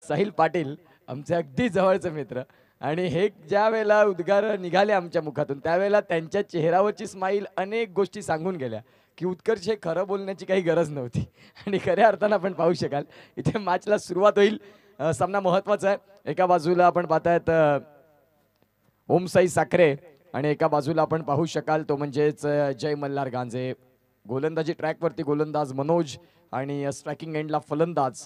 साहिल पाटील आमचे अगदी जवळचे मित्र आणि हे ज्या वेळेला उद्गार निघाले आमच्या मुखातून त्यावेळेला त्यांच्या चेहऱ्यावरची स्माईल अनेक गोष्टी सांगून गेल्या की उत्कर्ष हे खरं बोलण्याची काही गरज नव्हती आणि खऱ्या अर्थानं आपण पाहू शकाल इथे मॅचला सुरुवात होईल. सामना महत्त्वाचा आहे. एका बाजूला आपण पाहतायत ओमसाई साखरे आणि एका बाजूला आपण पाहू शकाल तो म्हणजेच जय मल्हार गांजे. गोलंदाजी ट्रॅकवरती गोलंदाज मनोज आणि स्ट्रायकिंग एंडला फलंदाज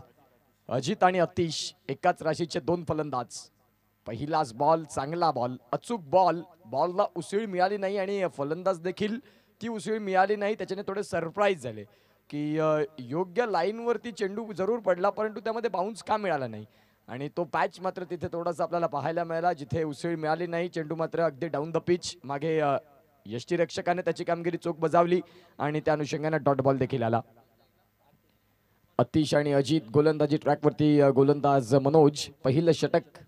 अजित आणि अतिश. एकाच राशीचे दोन फलंदाज. पहिलाच बॉल चांगला बॉल अचूक बॉल. बॉलला उसळी मिळाली नाही आणि फलंदाज देखील ती उसळी मिळाली नाही. त्याच्याने थोडे सरप्राईज झाले की योग्य लाईनवरती चेंडू जरूर पडला परंतु त्यामध्ये बाउन्स का मिळाला नाही आणि तो पॅच मात्र तिथे थोडासा आपल्याला पाहायला मिळाला जिथे उसळी मिळाली नाही. चेंडू मात्र अगदी डाऊन द पिच. मागे यष्टीरक्षकाने त्याची कामगिरी चोख बजावली आणि त्या अनुषंगाने डॉट बॉल देखील आला. अतिश आणि अजित गोलंदाजी ट्रॅकवरती गोलंदाज मनोज. पहिलं षटक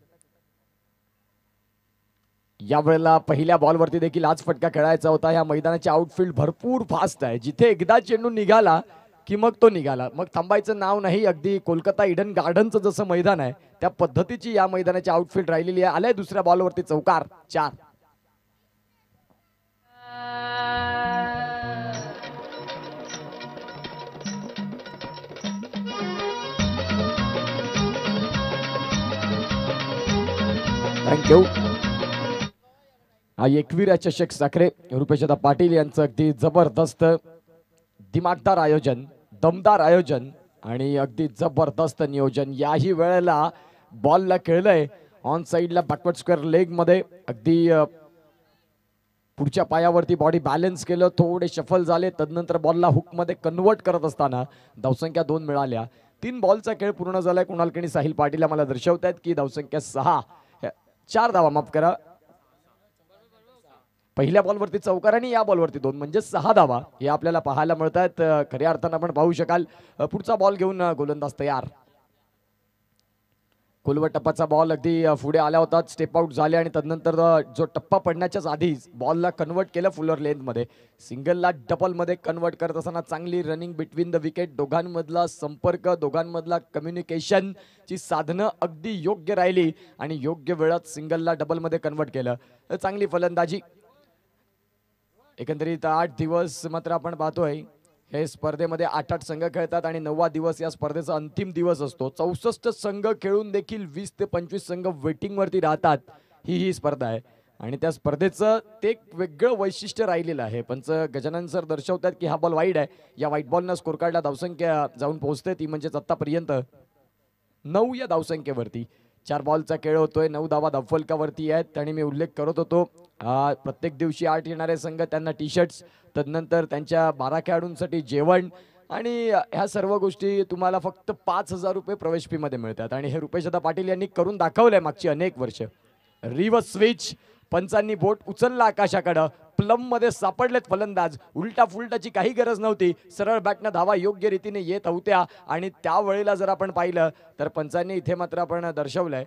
यावेळेला पहिल्या बॉलवरती देखील आज फटका खेळायचा होता. या मैदानाचे आउटफील्ड भरपूर फास्ट आहे. जिथे एकदा चेंडू निघाला की मग तो निघाला मग थांबायचं नाव नाही. अगदी कोलकाता इडन गार्डनचं जसं मैदान आहे त्या पद्धतीची या मैदानाची आउटफील्ड राहिलेली आहे. आलाय दुसऱ्या बॉलवरती चौकार 4. थँक्यू. हा एकविरा चषक साखरे रुपेशदा पाटील यांचं अगदी जबरदस्त दिमागदार आयोजन दमदार आयोजन आणि अगदी जबरदस्त नियोजन. याही वेळेला बॉलला खेळलंय ऑन साइडला बॅकवर्ड स्क्वेअर लेग मध्ये. अगदी पुढच्या पायावरती बॉडी बॅलन्स केलं. थोडे शफल झाले तदनंतर बॉलला हुक मध्ये कन्वर्ट करत असताना धावसंख्या 2 मिळाल्या. 3 बॉलचा खेळ पूर्ण झालाय. कुणाल केणी साहिल पाटील मला दर्शवतायत की धावसंख्या 6. 4 धावा माफ करा. पहिल्या बॉलवरती चौकार आणि या बॉलवरती 2 म्हणजे 6 धावा हे आपल्याला पाहायला मिळत आहेत. खऱ्या अर्थानं आपण पाहू शकाल. पुढचा बॉल घेऊन गोलंदाज तयार. खोलवर टप्पाचा बॉल अगदी पुढे आला होता. स्टेप आउट झाले आणि तदनंतर जो टप्पा पडण्याच्याच आधीच बॉलला कन्वर्ट केलं फुलर लेंथ मध्ये. सिंगलला डबल मध्ये कन्वर्ट करत असताना चांगली रनिंग बिटवीन द विकेट. दोघांमधला संपर्क दोघांमधला कम्युनिकेशन ची साधनं अगदी योग्य राहिली आणि योग्य वेळात सिंगलला डबल मध्ये कन्वर्ट केलं. चांगली फलंदाजी. एकंदरीत 8 दिवस मात्र आपण पाहतोय हे स्पर्धेमध्ये 8 संघ खेळतात आणि 9वा दिवस या स्पर्धेचा अंतिम दिवस असतो. 64 संघ खेळून देखील 20 ते 25 संघ वेटिंग वरती राहतात. ही स्पर्धा आहे आणि त्या स्पर्धेचं ते एक वेगळं वैशिष्ट्य राहिलेलं आहे. पंच गजानन सर दर्शवतात की हा बॉल वाईड आहे. या वाईट बॉलनं स्कोर कार्डला धावसंख्या जाऊन पोहोचते ती म्हणजेच आतापर्यंत 9 या धावसंख्येवरती. 4 बॉलचा खेळ होतोय. 9 धावा धावफलकावरती आहेत आणि मी उल्लेख करत होतो प्रत्येक दिवशी 8 येणारे संघ त्यांना टी शर्ट्स तदनंतर त्यांच्या 12 खेळाडूंसाठी जेवण आणि ह्या सर्व गोष्टी तुम्हाला फक्त 5,000 रुपये प्रवेश फी मध्ये मिळतात आणि हे रुपेशदा पाटील यांनी करून दाखवलंय मागची अनेक वर्ष. Reverse switch. पंचांनी बोट उचलला आकाशाकडं. प्लम मध्ये सापडलेत फलंदाज. उलटा फुलटाची काही गरज नव्हती. सरळ बॅटनं धावा योग्य रीतीने येत होत्या आणि त्यावेळेला जर आपण पाहिलं तर पंचांनी इथे मात्र आपण दर्शवलंय.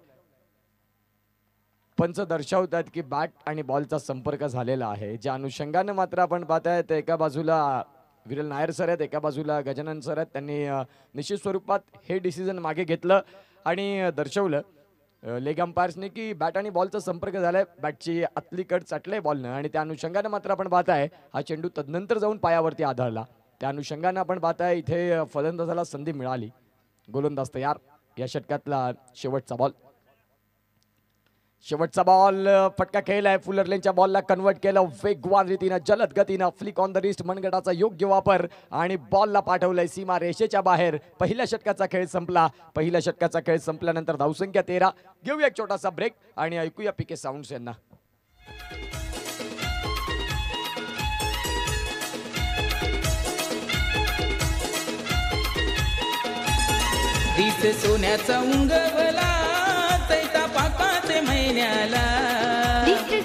पंच दर्शवतात की बॅट आणि बॉलचा संपर्क झालेला आहे. ज्या अनुषंगाने मात्र आपण पाहतायत एका बाजूला विरल नायर सर आहेत एका बाजूला गजानन सर आहेत. त्यांनी निश्चित स्वरूपात हे डिसिजन मागे घेतलं आणि दर्शवलं लेग अंपायर्सने की बॅट आणि बॉलचा संपर्क झालाय. बॅटची आतली कड चाटले बॉलनं आणि त्या अनुषंगाने मात्र आपण पाहताय हा चेंडू तदनंतर जाऊन पायावरती आदळला. त्या अनुषंगाने आपण पाहताय इथे फलंदाजाला संधी मिळाली. गोलंदाज तयार. या षटकातला शेवटचा बॉल. शेवटचा बॉल फटका खेळलाय. फुलर लेनच्या बॉलला कन्वर्ट केलं वेगवान रीतीनं जलद गतीनं. फ्लिक ऑन द रिस्ट मनगटाचा योग्य वापर आणि बॉलला पाठवलंय सीमा रेषेच्या बाहेर. पहिल्या षटकाचा खेळ संपला. पहिल्या षटकाचा खेळ संपल्यानंतर धावसंख्या 13. घेऊया एक छोटासा ब्रेक आणि ऐकूया पीके साऊंड्स यांना. सोन्याचा उंगवला चैता पाकाचे महिन्याला.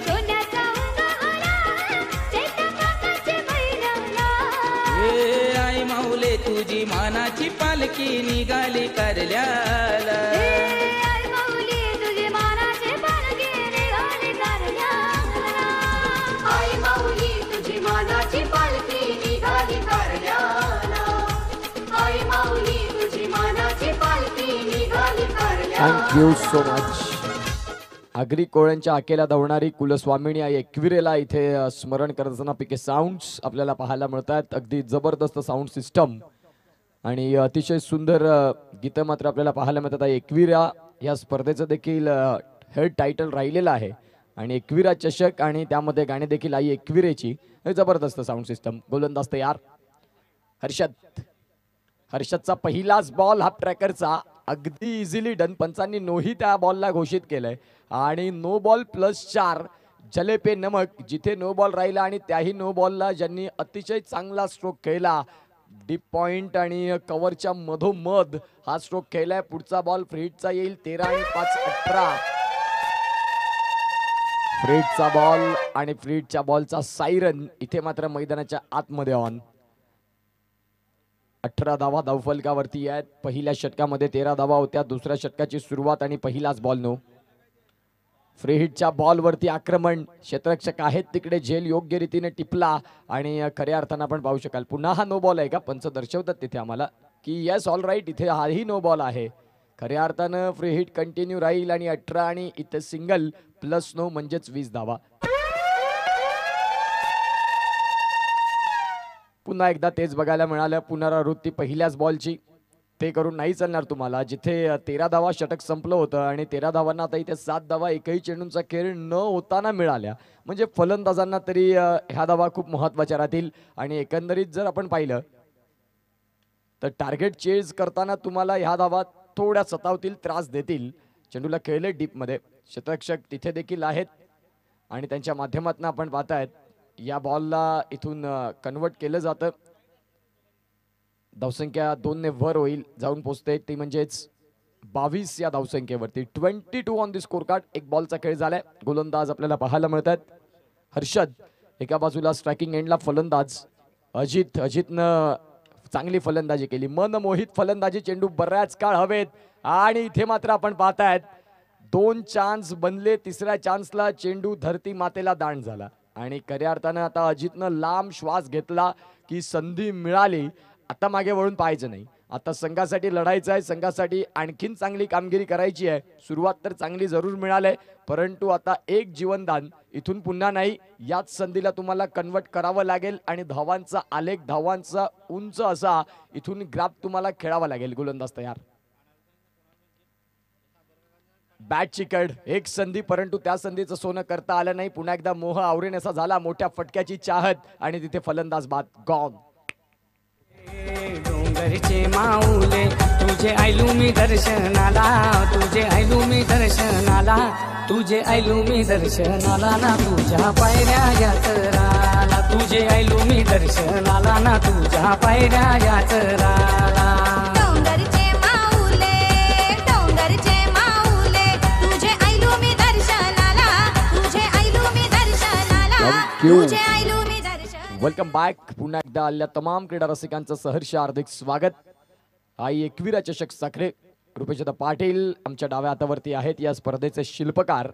सोन्याचा उंगवला चैता पाकाचे महिन्याला. आई माऊले तुझी मानाची पालखी निघाली कारल्याला. आई माऊली तुझी मानाची पालखी निघाली कारल्याला. आई माऊली तुझी मानाची पालखी निघाली कारल्याला. आई माऊली तुझी मानाची पालखी निघाली कारल्याला. Thank you so much. आगरी कोळ्यांच्या आकेला धावणारी कुलस्वामिनी आई एकविरेला इथे स्मरण करताना पिके साऊंड्स आपल्याला पाहायला मिळतात. अगदी जबरदस्त साऊंड सिस्टम आणि अतिशय सुंदर गीतं मात्र आपल्याला पाहायला मिळतात. एकविरा या स्पर्धेचं देखील हेड टायटल राहिलेलं आहे आणि एकविरा चषक आणि त्यामध्ये गाणे देखील आई एकविरेची. जबरदस्त साऊंड सिस्टम. गोलंदाज तयार. हर्षदचा पहिलाच बॉल हाफ ट्रॅकरचा अगदी इझिली डन. पंचांनी नोही त्या बॉलला घोषित केलंय आणि नो बॉल +4 जले पे नमक. जिथे नो बॉल राहिला आणि त्याही नो बॉलला ज्यांनी अतिशय चांगला स्ट्रोक खेळला, डीप पॉइंट आणि कव्हरच्या मधोमध हा स्ट्रोक खेळलाय. पुढचा बॉल फ्रीडचा येईल. 13 आणि 5 18. फ्रीडचा बॉल आणि फ्रीडच्या बॉलचा सायरन इथे मात्र मैदानाच्या आतमध्ये ऑन. 18 धावा धावफलकावरती आहेत. पहिल्या षटकामध्ये 13 धावा होत्या. दुसऱ्या षटकाची सुरुवात आणि पहिलाच बॉल नो. फ्री हिटच्या बॉलवरती आक्रमण. क्षेत्ररक्षक आहेत तिकडे. झेल योग्य रीतीने टिपला आणि खऱ्या अर्थानं आपण पाहू शकाल पुन्हा हा नो बॉल आहे का. पंच दर्शवतात तिथे आम्हाला की येस ऑल राईट इथे हाही नो बॉल आहे. खऱ्या अर्थानं फ्री हिट कंटिन्यू राहील आणि 18 आणि इथे सिंगल +9 म्हणजेच 20 धावा. पुन्हा एकदा तेच बघायला मिळालं. पुनरावृत्ती पहिल्याच बॉलची. ते करून नाही चालणार तुम्हाला. जिथे 13 धावा षटक संपलं होतं आणि 13 धावांना आता इथे 7 धावा एकही चेंडूंचा खेळ न होताना मिळाल्या. म्हणजे फलंदाजांना तरी ह्या धावा खूप महत्त्वाच्या राहतील. आणि एकंदरीत जर आपण पाहिलं तर टार्गेट चेज करताना तुम्हाला ह्या धावा थोड्या सतावतील, त्रास देतील. चेंडूला खेळले डीपमध्ये. क्षेत्ररक्षक तिथे देखील आहेत आणि त्यांच्या माध्यमातून आपण पाहतायत या बॉलला इथून कन्वर्ट केलं जातं. धावसंख्या 2 ने वर होईल, जाऊन पोहोचते. ती म्हणजेच 22 या धावसंख्येवरती. 22 ऑन दी स्कोर कार्ड. एक बॉलचा खेळ झालाय. गोलंदाज आपल्याला पाहायला मिळतात. हर्षद एका बाजूला स्ट्रायकिंग एंडला फलंदाज. अजितनं चांगली फलंदाजी केली. मनमोहित फलंदाजी. चेंडू बऱ्याच काळ हवेत आणि इथे मात्र आपण पाहतायत 2 चान्स बनले. तिसऱ्या चान्सला चेंडू धरती मातेला दान झाला आणि खऱ्या अर्थानं आता अजितनं लांब श्वास घेतला की संधी मिळाली. आता मागे वळून पाहायचं नाही. आता संघासाठी लढायचं आहे. संघासाठी आणखीन चांगली कामगिरी करायची आहे. सुरुवात तर चांगली जरूर मिळाली, परंतु आता एक जीवनदान इथून पुन्हा नाही. याच संधीला तुम्हाला कन्वर्ट करावं लागेल आणि धावांचा आलेख, धावांचा उंच असा इथून ग्राफ तुम्हाला खेळावा लागेल. गोलंदाज तयार. बॅट चिकड. एक संधी, परंतु त्या संधीचं सोनं करता आलं नाही. पुन्हा एकदा मोह आवरेनसा झाला. मोठ्या फटक्याची चाहत आणि तिथे फलंदाज बाद. गॉन. डोंगरचे माऊले तुझे आयलू मी दर्शनाला. तुझे आयलू मी दर्शनाला. तुझे आयलू मी दर्शनाला ना तुझ्या पायऱ्या यात्राला. तुझे आयलू मी दर्शनाला ना तुझ्या पायऱ्या यात्राला. डोंगरचे माऊले, डोंगरचे माऊले, तुझे आयलू मी दर्शनाला. तुझे आयलू मी दर्शनाला. तुझे आयलू मी दर्शनाला. Welcome back. पुन्हा एकदा आलेल्या तमाम क्रीडा रसिकांचं सहर्ष हार्दिक स्वागत. आई एकविरा चषक साखरे. रुपेशदा पाटील आमच्या डाव्या हातावरती आहेत. या स्पर्धेचे शिल्पकार.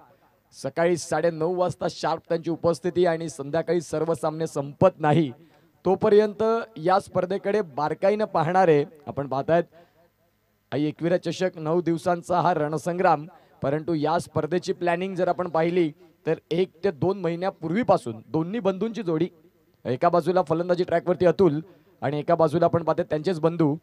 सकाळी 9:30 वाजता शार्प त्यांची उपस्थिती आणि संध्याकाळी सर्व सामने संपत नाही तोपर्यंत या स्पर्धेकडे बारकाईनं पाहणारे आपण पाहतायत. आई एकविरा चषक 9 दिवसांचा हा रणसंग्राम. परंतु या स्पर्धेची प्लॅनिंग जर आपण पाहिली तर 1 ते 2 महिन्यापूर्वीपासून दोन्ही बंधूंची जोडी. एका बाजूला फलंदाजी ट्रॅकवरती अतुल आणि एका बाजूला आपण पाहतो त्यांचेच बंधू.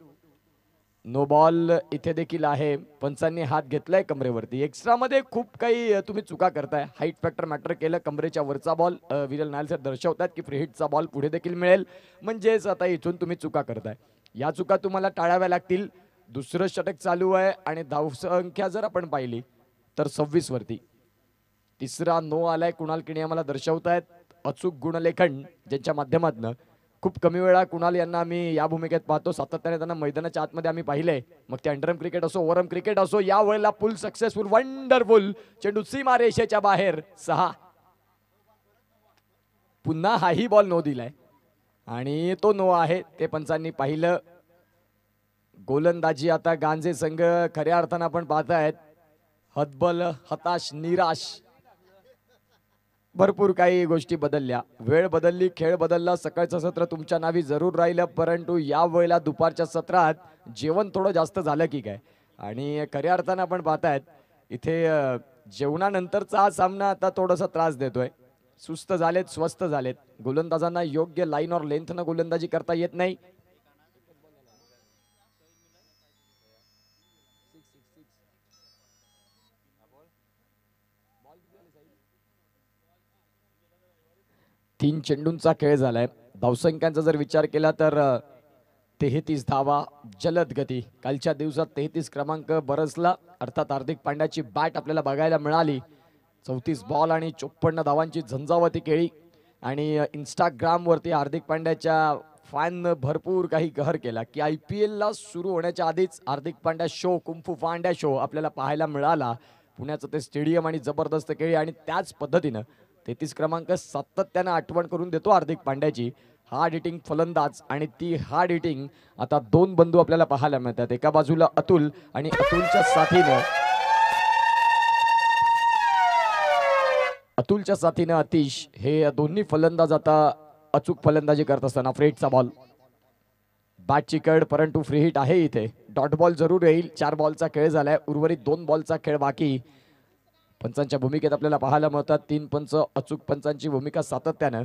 नो बॉल इथे देखील आहे. पंचांनी हात घेतलाय कमरेवरती. एक्स्ट्रा मध्ये खूप काही तुम्ही चुका करताय. हाईट फॅक्टर मॅटर केलं. कमरेच्या वरचा बॉल विरल नायल सर दर्शवतात की फ्री हिटचा बॉल पुढे देखील मिळेल. म्हणजेच आता इथून तुम्ही चुका करताय. या चुका तुम्हाला टाळाव्या लागतील. दुसरं षटक चालू आहे आणि धावसंख्या जर आपण पाहिली तर 26 वरती. तिसरा नो आलाय. कुणाल किणी आम्हाला दर्शवतायत. अचूक गुणलेखन ज्यांच्या माध्यमातून खूप कमी वेळा कुणाल यांना आम्ही या भूमिकेत पाहतो. सातत्याने त्यांना मैदानाच्या आतमध्ये आम्ही पाहिले. मग ते अंडरआर्म क्रिकेट असो, ओव्हरआर्म क्रिकेट असो. या वेळेला फुल सक्सेसफुल, वंडरफुल चेंडू सीमा रेषेच्या बाहेर. 6. पुन्हा हाही बॉल नो दिलाय आणि तो नो आहे. ते पंचांनी पाहिलं. गोलंदाजी आता गांजे संघ खऱ्या अर्थानं आपण पाहतायत हतबल, हताश, निराश. भरपूर काही गोष्टी बदलल्या. वेळ बदलली, खेळ बदलला. सकाळचं सत्र तुमच्या नावी जरूर राहिलं, परंतु या वेळेला दुपारच्या सत्रात जेवण थोडं जास्त झालं की काय. आणि खऱ्या अर्थानं आपण पाहतायत इथे जेवणानंतरचा हा सामना आता थोडासा त्रास देतोय. सुस्त झालेत, स्वस्त झालेत. गोलंदाजांना योग्य लाईन और लेंथनं गोलंदाजी करता येत नाही. तीन चेंडूंचा खेळ झालाय. धावसंख्यांचा जर विचार केला तर 33 धावा जलद गती. कालच्या दिवसात 33 क्रमांक बरसला. अर्थात हार्दिक पांड्याची बॅट आपल्याला बघायला मिळाली. 34 बॉल आणि 54 धावांची झंझावती केळी. आणि इंस्टाग्राम वरती हार्दिक पांड्याच्या फॅन भरपूर काही कहर केला की IPL ला सुरू होण्याच्या आधीच Hardik Pandya show, kung fu Pandya show आपल्याला पाहायला मिळाला. पुण्याचं ते स्टेडियम आणि जबरदस्त खेळी आणि त्याच पद्धतीनं 33 क्रमांक सातत्यानं आठवण करून देतो हार्दिक पांड्याची. हार्ड हिटिंग फलंदाज आणि ती हार्ड हिटिंग आता दोन बंधू आपल्याला पाहायला मिळतात. एका बाजूला अतुल आणि अतुलच्या साथीनं अतिश हे दोन्ही फलंदाज आता अचूक फलंदाजी करत असताना फ्रेटचा बॉल, बॅटची कड परंतु फ्री हिट आहे. इथे डॉट बॉल जरूर येईल. 4 बॉलचा खेळ झालाय. उर्वरित 2 बॉलचा खेळ बाकी. पंचांच्या भूमिकेत आपल्याला पाहायला मिळतात 3 पंच. अचूक पंचांची भूमिका सातत्यानं.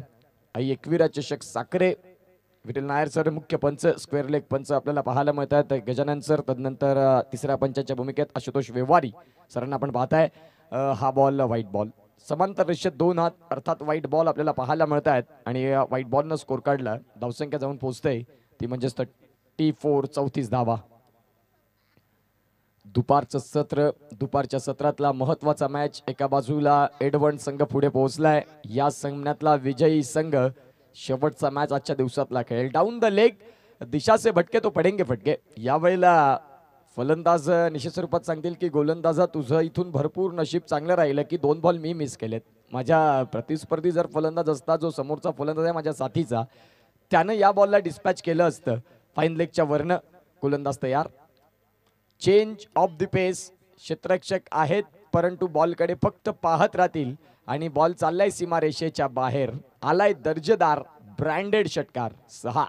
आई एकविरा चषक साखरे, विठ्ठल नायर सर मुख्य पंच, स्क्वेअर लेग पंच आपल्याला पाहायला मिळतात. गजानन सर, तदनंतर तिसऱ्या पंचांच्या भूमिकेत आशुतोष व्यवहारी सरांना आपण पाहताय. हा बॉल व्हाईट बॉल. समांतर रेषेत 2 हात अर्थात व्हाईट बॉल आपल्याला पाहायला मिळत आहेत. आणि व्हाईट बॉलनं स्कोर काढला. धावसंख्या जाऊन पोहोचते ती म्हणजे 34 34 धावा. दुपारचं सत्र, दुपारच्या सत्रातला महत्वाचा मॅच. एका बाजूला एडवर्ड संघ पुढे पोहोचलाय. या सामन्यातला विजयी संघ शेवटचा मॅच आजच्या दिवसातला खेळ. डाऊन द लेग, दिशा से भटके तो पडेंगे फटके. यावेळेला फलंदाज निश्चित स्वरूपात सांगतील की गोलंदाजा तुझं इथून भरपूर नशीब चांगलं राहिलं की 2 बॉल मी मिस केलेत. माझ्या प्रतिस्पर्धी जर फलंदाज असता, जो समोरचा फलंदाज आहे माझ्या साथीचा, त्यानं या बॉलला डिस्पॅच केलं असतं. फाईन लेगच्या वरनं गोलंदाज तयार. चेंज ऑफ द पेस. क्षेत्ररक्षक आहेत परंतु बॉलकडे फक्त पाहत राहतील आणि बॉल चाललाय सीमारेषेच्या बाहेर. आलाय दर्जेदार ब्रँडेड षटकार 6.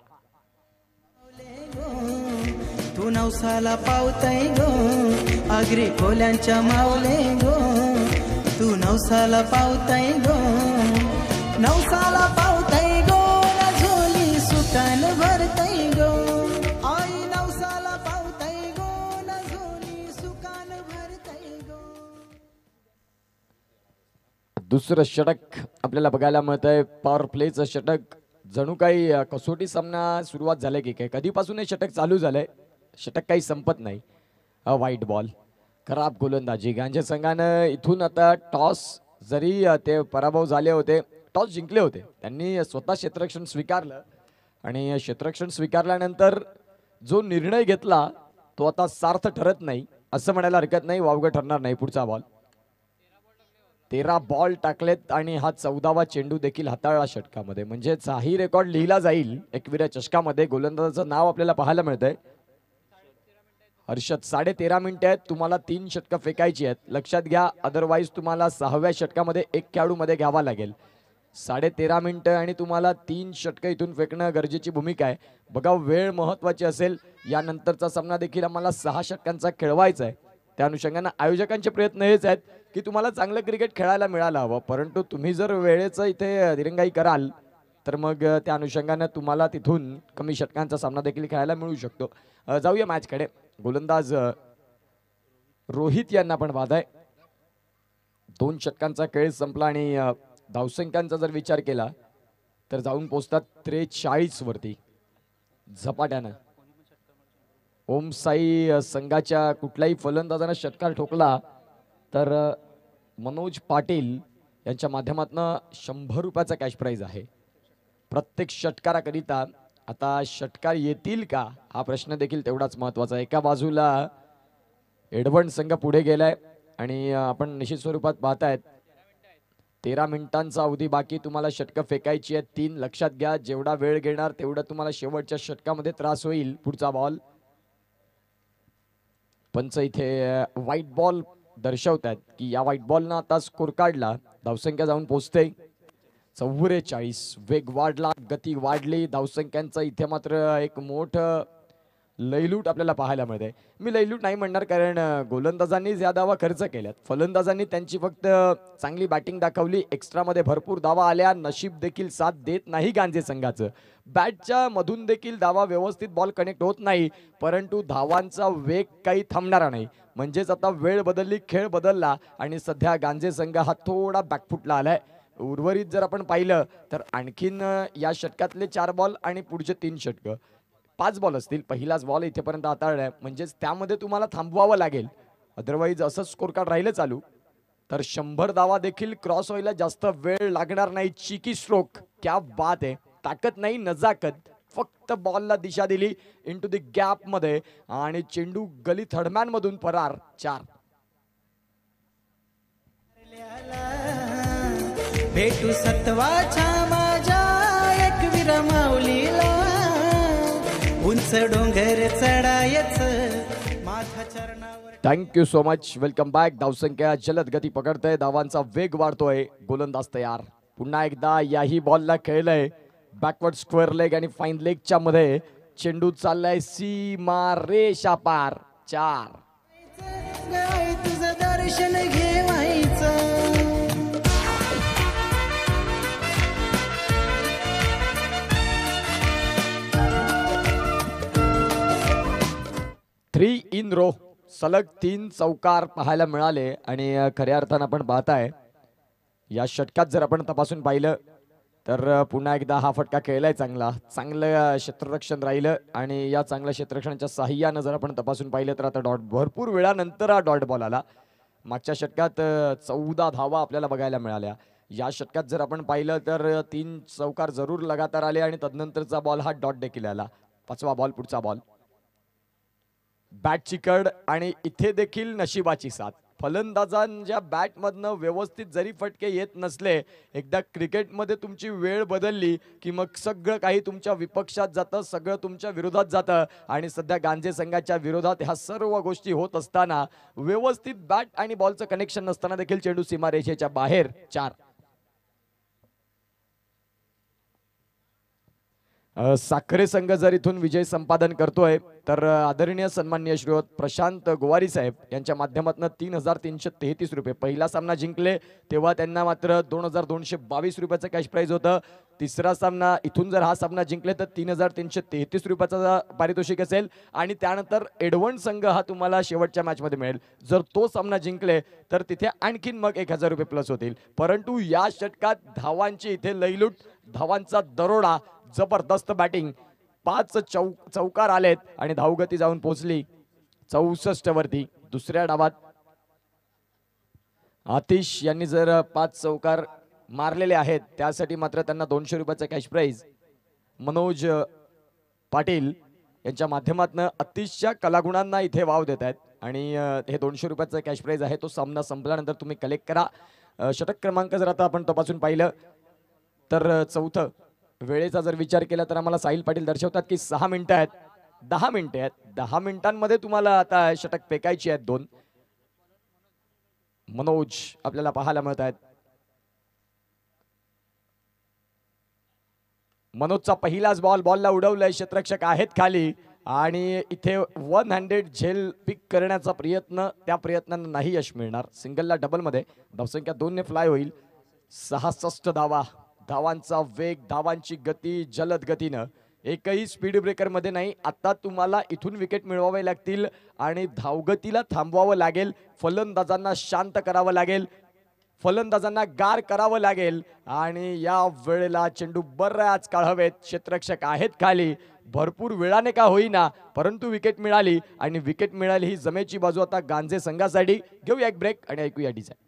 तू नवसाला पावताय गो आगरी खोल्यांच्या मावले गो. तू नवसाला पावताय गो, नवसाला पावताय गो, ना झोली सुकान भरताय गो. आई नवसाला पावताय गो, ना झोली सुकान भरताय गो. दुसरं षटक आपल्याला बघायला मिळतंय. पॉवर प्लेचं षटक. जणू काही कसोटी सामना सुरुवात झालाय की काय. कधीपासून हे षटक चालू झालंय. षटक काही संपत नाही. व्हाईट बॉल, खराब गोलंदाजी. गांजे संघानं इथून आता टॉस, जरी ते पराभव झाले होते, टॉस जिंकले होते, त्यांनी स्वतः क्षेत्ररक्षण स्वीकारलं आणि क्षेत्ररक्षण स्वीकारल्यानंतर जो निर्णय घेतला तो आता सार्थ ठरत नाही असं म्हणायला हरकत नाही. वावगं ठरणार नाही. पुढचा बॉल. 13 बॉल टाकलेत आणि हा 14वा चेंडू देखील हाताळला षटकामध्ये. म्हणजेच हाही रेकॉर्ड लिहिला जाईल एकविरा चषकामध्ये. गोलंदाजाचं नाव आपल्याला पाहायला मिळतंय हर्षद. 13.5 मिनिटं आहेत. तुम्हाला 3 षटकं फेकायची आहेत, लक्षात घ्या. अदरवाईज तुम्हाला 6व्या षटकामध्ये 1 खेळाडू मध्ये घ्यावा लागेल. 13.5 मिनिटं आणि तुम्हाला 3 षटकं इथून फेकणं गरजेची भूमिका आहे. बघा, वेळ महत्वाची असेल. यानंतरचा सामना देखील आम्हाला 6 षटकांचा खेळवायचा आहे. त्या अनुषंगाने आयोजकांचे प्रयत्न हेच आहेत की तुम्हाला चांगलं क्रिकेट खेळायला मिळालं हवं. परंतु तुम्ही जर वेळेचं इथे दिरंगाई कराल तर मग त्या अनुषंगाने तुम्हाला तिथून कमी षटकांचा सामना देखील खेळायला मिळू शकतो. जाऊया मॅचकडे. गोलंदाज रोहित यांना पण बाद आहे. 2 षटकांचा खेळ संपला आणि धावसंख्यांचा जर विचार केला तर जाऊन पोहोचतात 43 वरती झपाट्यानं. ओम साई संघाच्या कुठल्याही फलंदाजानं षटकार ठोकला तर मनोज पाटील यांच्या माध्यमातून 100 रुपयाचा कॅश प्राइज आहे प्रत्येक षटकाराकरिता. आता षटकार येतील का हा प्रश्न देखील तेवढाच महत्वाचा आहे. एका बाजूला एडवर्ड संघ पुढे गेलाय आणि आपण निश्चित स्वरूपात पाहतायत 13 मिनिटांचा अवधी बाकी. तुम्हाला षटकं फेकायची आहेत 3. लक्षात घ्या, जेवढा वेळ घेणार तेवढा तुम्हाला शेवटच्या षटकामध्ये त्रास होईल. पुढचा बॉल. पंच इथे व्हाईट बॉल दर्शवतात की या व्हाईट बॉलनं आता स्कोर काढला. धावसंख्या जाऊन पोहोचते 44. वेग वाढला, गती वाढली. धावसंख्यांचा इथे मात्र एक मोठं लयलूट आपल्याला पाहायला मिळते. मी लयलूट नाही म्हणणार कारण गोलंदाजांनीच या धावा खर्च केल्यात. फलंदाजांनी त्यांची फक्त चांगली बॅटिंग दाखवली, एक्स्ट्रामध्ये भरपूर धावा आल्या. नशीब देखील साथ देत नाही गांजे संघाचं. बॅटच्या मधून देखील धावा व्यवस्थित बॉल कनेक्ट होत नाही, परंतु धावांचा वेग काही थांबणारा नाही. म्हणजेच आता वेळ बदलली, खेळ बदलला आणि सध्या गांजे संघ हा थोडा बॅकफुटला आलाय. उर्वरित जर आपण पाहिलं तर आणखीन या षटकातले 4 बॉल आणि पुढचे 3 षटकं 5 बॉल असतील. पहिलाच बॉल इथेपर्यंत हाताळलाय, म्हणजेच त्यामध्ये तुम्हाला थांबवावं लागेल. अदरवाईज असं स्कोर कार्ड राहिलं चालू तर 100 धावा देखील क्रॉस व्हायला जास्त वेळ लागणार नाही. चिकी स्ट्रोक, क्या बात आहे. ताकद नाही, नजाकत. फक्त बॉलला दिशा दिली इनटू द गॅप मध्ये आणि चेंडू गली थर्डमॅन मधून परार. 4. भेटू सत्वाच्या माझ्या एकवीर माऊलीला, उंच डोंगर चढायचं माझ्या चरणावर. Thank you so much. Welcome back. धावसंख्या जलद गती पकडतंय, धावांचा वेग वाढतोय. गोलंदाज तयार. पुन्हा एकदा याही बॉलला खेळलंय बॅकवर्ड स्क्वेअर लेग आणि फाईन लेगच्या मध्ये. चेंडू चाललाय सीमा रेषा पार. 4. गाय तुझं दर्शन घेवायचं. 3 इन रो. सलग 3 चौकार पाहायला मिळाले आणि खऱ्या अर्थानं आपण पाहताय या षटकात जर आपण तपासून पाहिलं तर पुन्हा एकदा हा फटका खेळलाय चांगलं क्षेत्ररक्षण राहिलं आणि या चांगल्या क्षेत्ररक्षणाच्या साह्यानं जर आपण तपासून पाहिलं तर आता डॉट भरपूर वेळानंतर हा डॉट बॉल आला. मागच्या षटकात 14 धावा आपल्याला बघायला मिळाल्या. या षटकात जर आपण पाहिलं तर 3 चौकार जरूर लगातार आले आणि तदनंतरचा बॉल हा डॉट देखील आला. 5वा बॉल, पुढचा बॉल. बॅटची कड आणि इथे देखील नशिबाची साथ. फलंदाजांच्या बॅटमधनं व्यवस्थित जरी फटके येत नसले, एकदा क्रिकेटमध्ये तुमची वेळ बदलली की मग सगळं काही तुमच्या विपक्षात जातं, सगळं तुमच्या विरोधात जातं. आणि सध्या गांजे संघाच्या विरोधात ह्या सर्व गोष्टी होत असताना व्यवस्थित बॅट आणि बॉलचं कनेक्शन नसताना देखील चेंडू सीमारेषेच्या बाहेर. 4. साखरे संघ जर इथून विजय संपादन करतोय तर आदरणीय सन्माननीय श्रीयुत प्रशांत गोवारी साहेब यांच्या माध्यमातून 3333 रुपये. पहिला सामना जिंकले तेव्हा त्यांना मात्र 2222 रुपयाचं कॅश प्राइज होतं. तिसरा सामना इथून जर हा सामना जिंकले तर 3333 रुपयाचा पारितोषिक असेल आणि त्यानंतर एडवंट संघ हा तुम्हाला शेवटच्या मॅच मध्ये मिळेल. जर तो सामना जिंकले तर तिथे आणखीन मग 1000 रुपये प्लस होतील. परंतु या षटकात धावांची इथे लयलूट, धावांचा दरोडा, जबरदस्त बॅटिंग. 5 चौकार आलेत आणि धावगती जाऊन पोहोचली 64 वरती. दुसऱ्या डावात आतिश यांनी जर 5 चौकार मारलेले आहेत त्यासाठी मात्र त्यांना 200 रुपयाचा कॅश प्राइज मनोज पाटील यांच्या माध्यमातून आतिशच्या कलागुणांना इथे वाव देत आहेत आणि हे 200 रुपयाचा कॅश प्राइज आहे तो सामना संपल्यानंतर तुम्ही कलेक्ट करा. षटक क्रमांक जर आता आपण तपासून पाहिलं तर चौथं. वेळेचा जर विचार केला तर आम्हाला साहिल पाटील दर्शवतात की 6 मिनिटं आहेत, 10 मिनिटं आहेत. 10 मिनिटांमध्ये तुम्हाला आता षटक फेकायची आहेत 2. मनोज आपल्याला पाहायला मिळत आहेत. मनोजचा पहिलाच बॉलला उडवलंय, क्षेत्ररक्षक आहेत खाली आणि इथे 1 हँडेड झेल पिक करण्याचा प्रयत्न, त्या प्रयत्नांना नाही यश मिळणार. सिंगलला डबल मध्ये धावसंख्या 2 ने फ्लाय होईल. 66 धावा. धावांचा वेग, धावांची गती जलद गतीनं. एकही स्पीड ब्रेकर मध्ये नाही. आता तुम्हाला इथून विकेट मिळवावे लागतील आणि धावगतीला थांबवावं लागेल. फलंदाजांना शांत करावं लागेल, फलंदाजांना गार करावं लागेल आणि या वेळेला चेंडू बऱ्याच काळ हवेत. क्षेत्ररक्षक आहेत खाली. भरपूर वेळाने का होईना परंतु विकेट मिळाली आणि विकेट मिळाली ही जमेची बाजू आता गांजे संघासाठी. घेऊया एक ब्रेक आणि ऐकूया डिझाईन.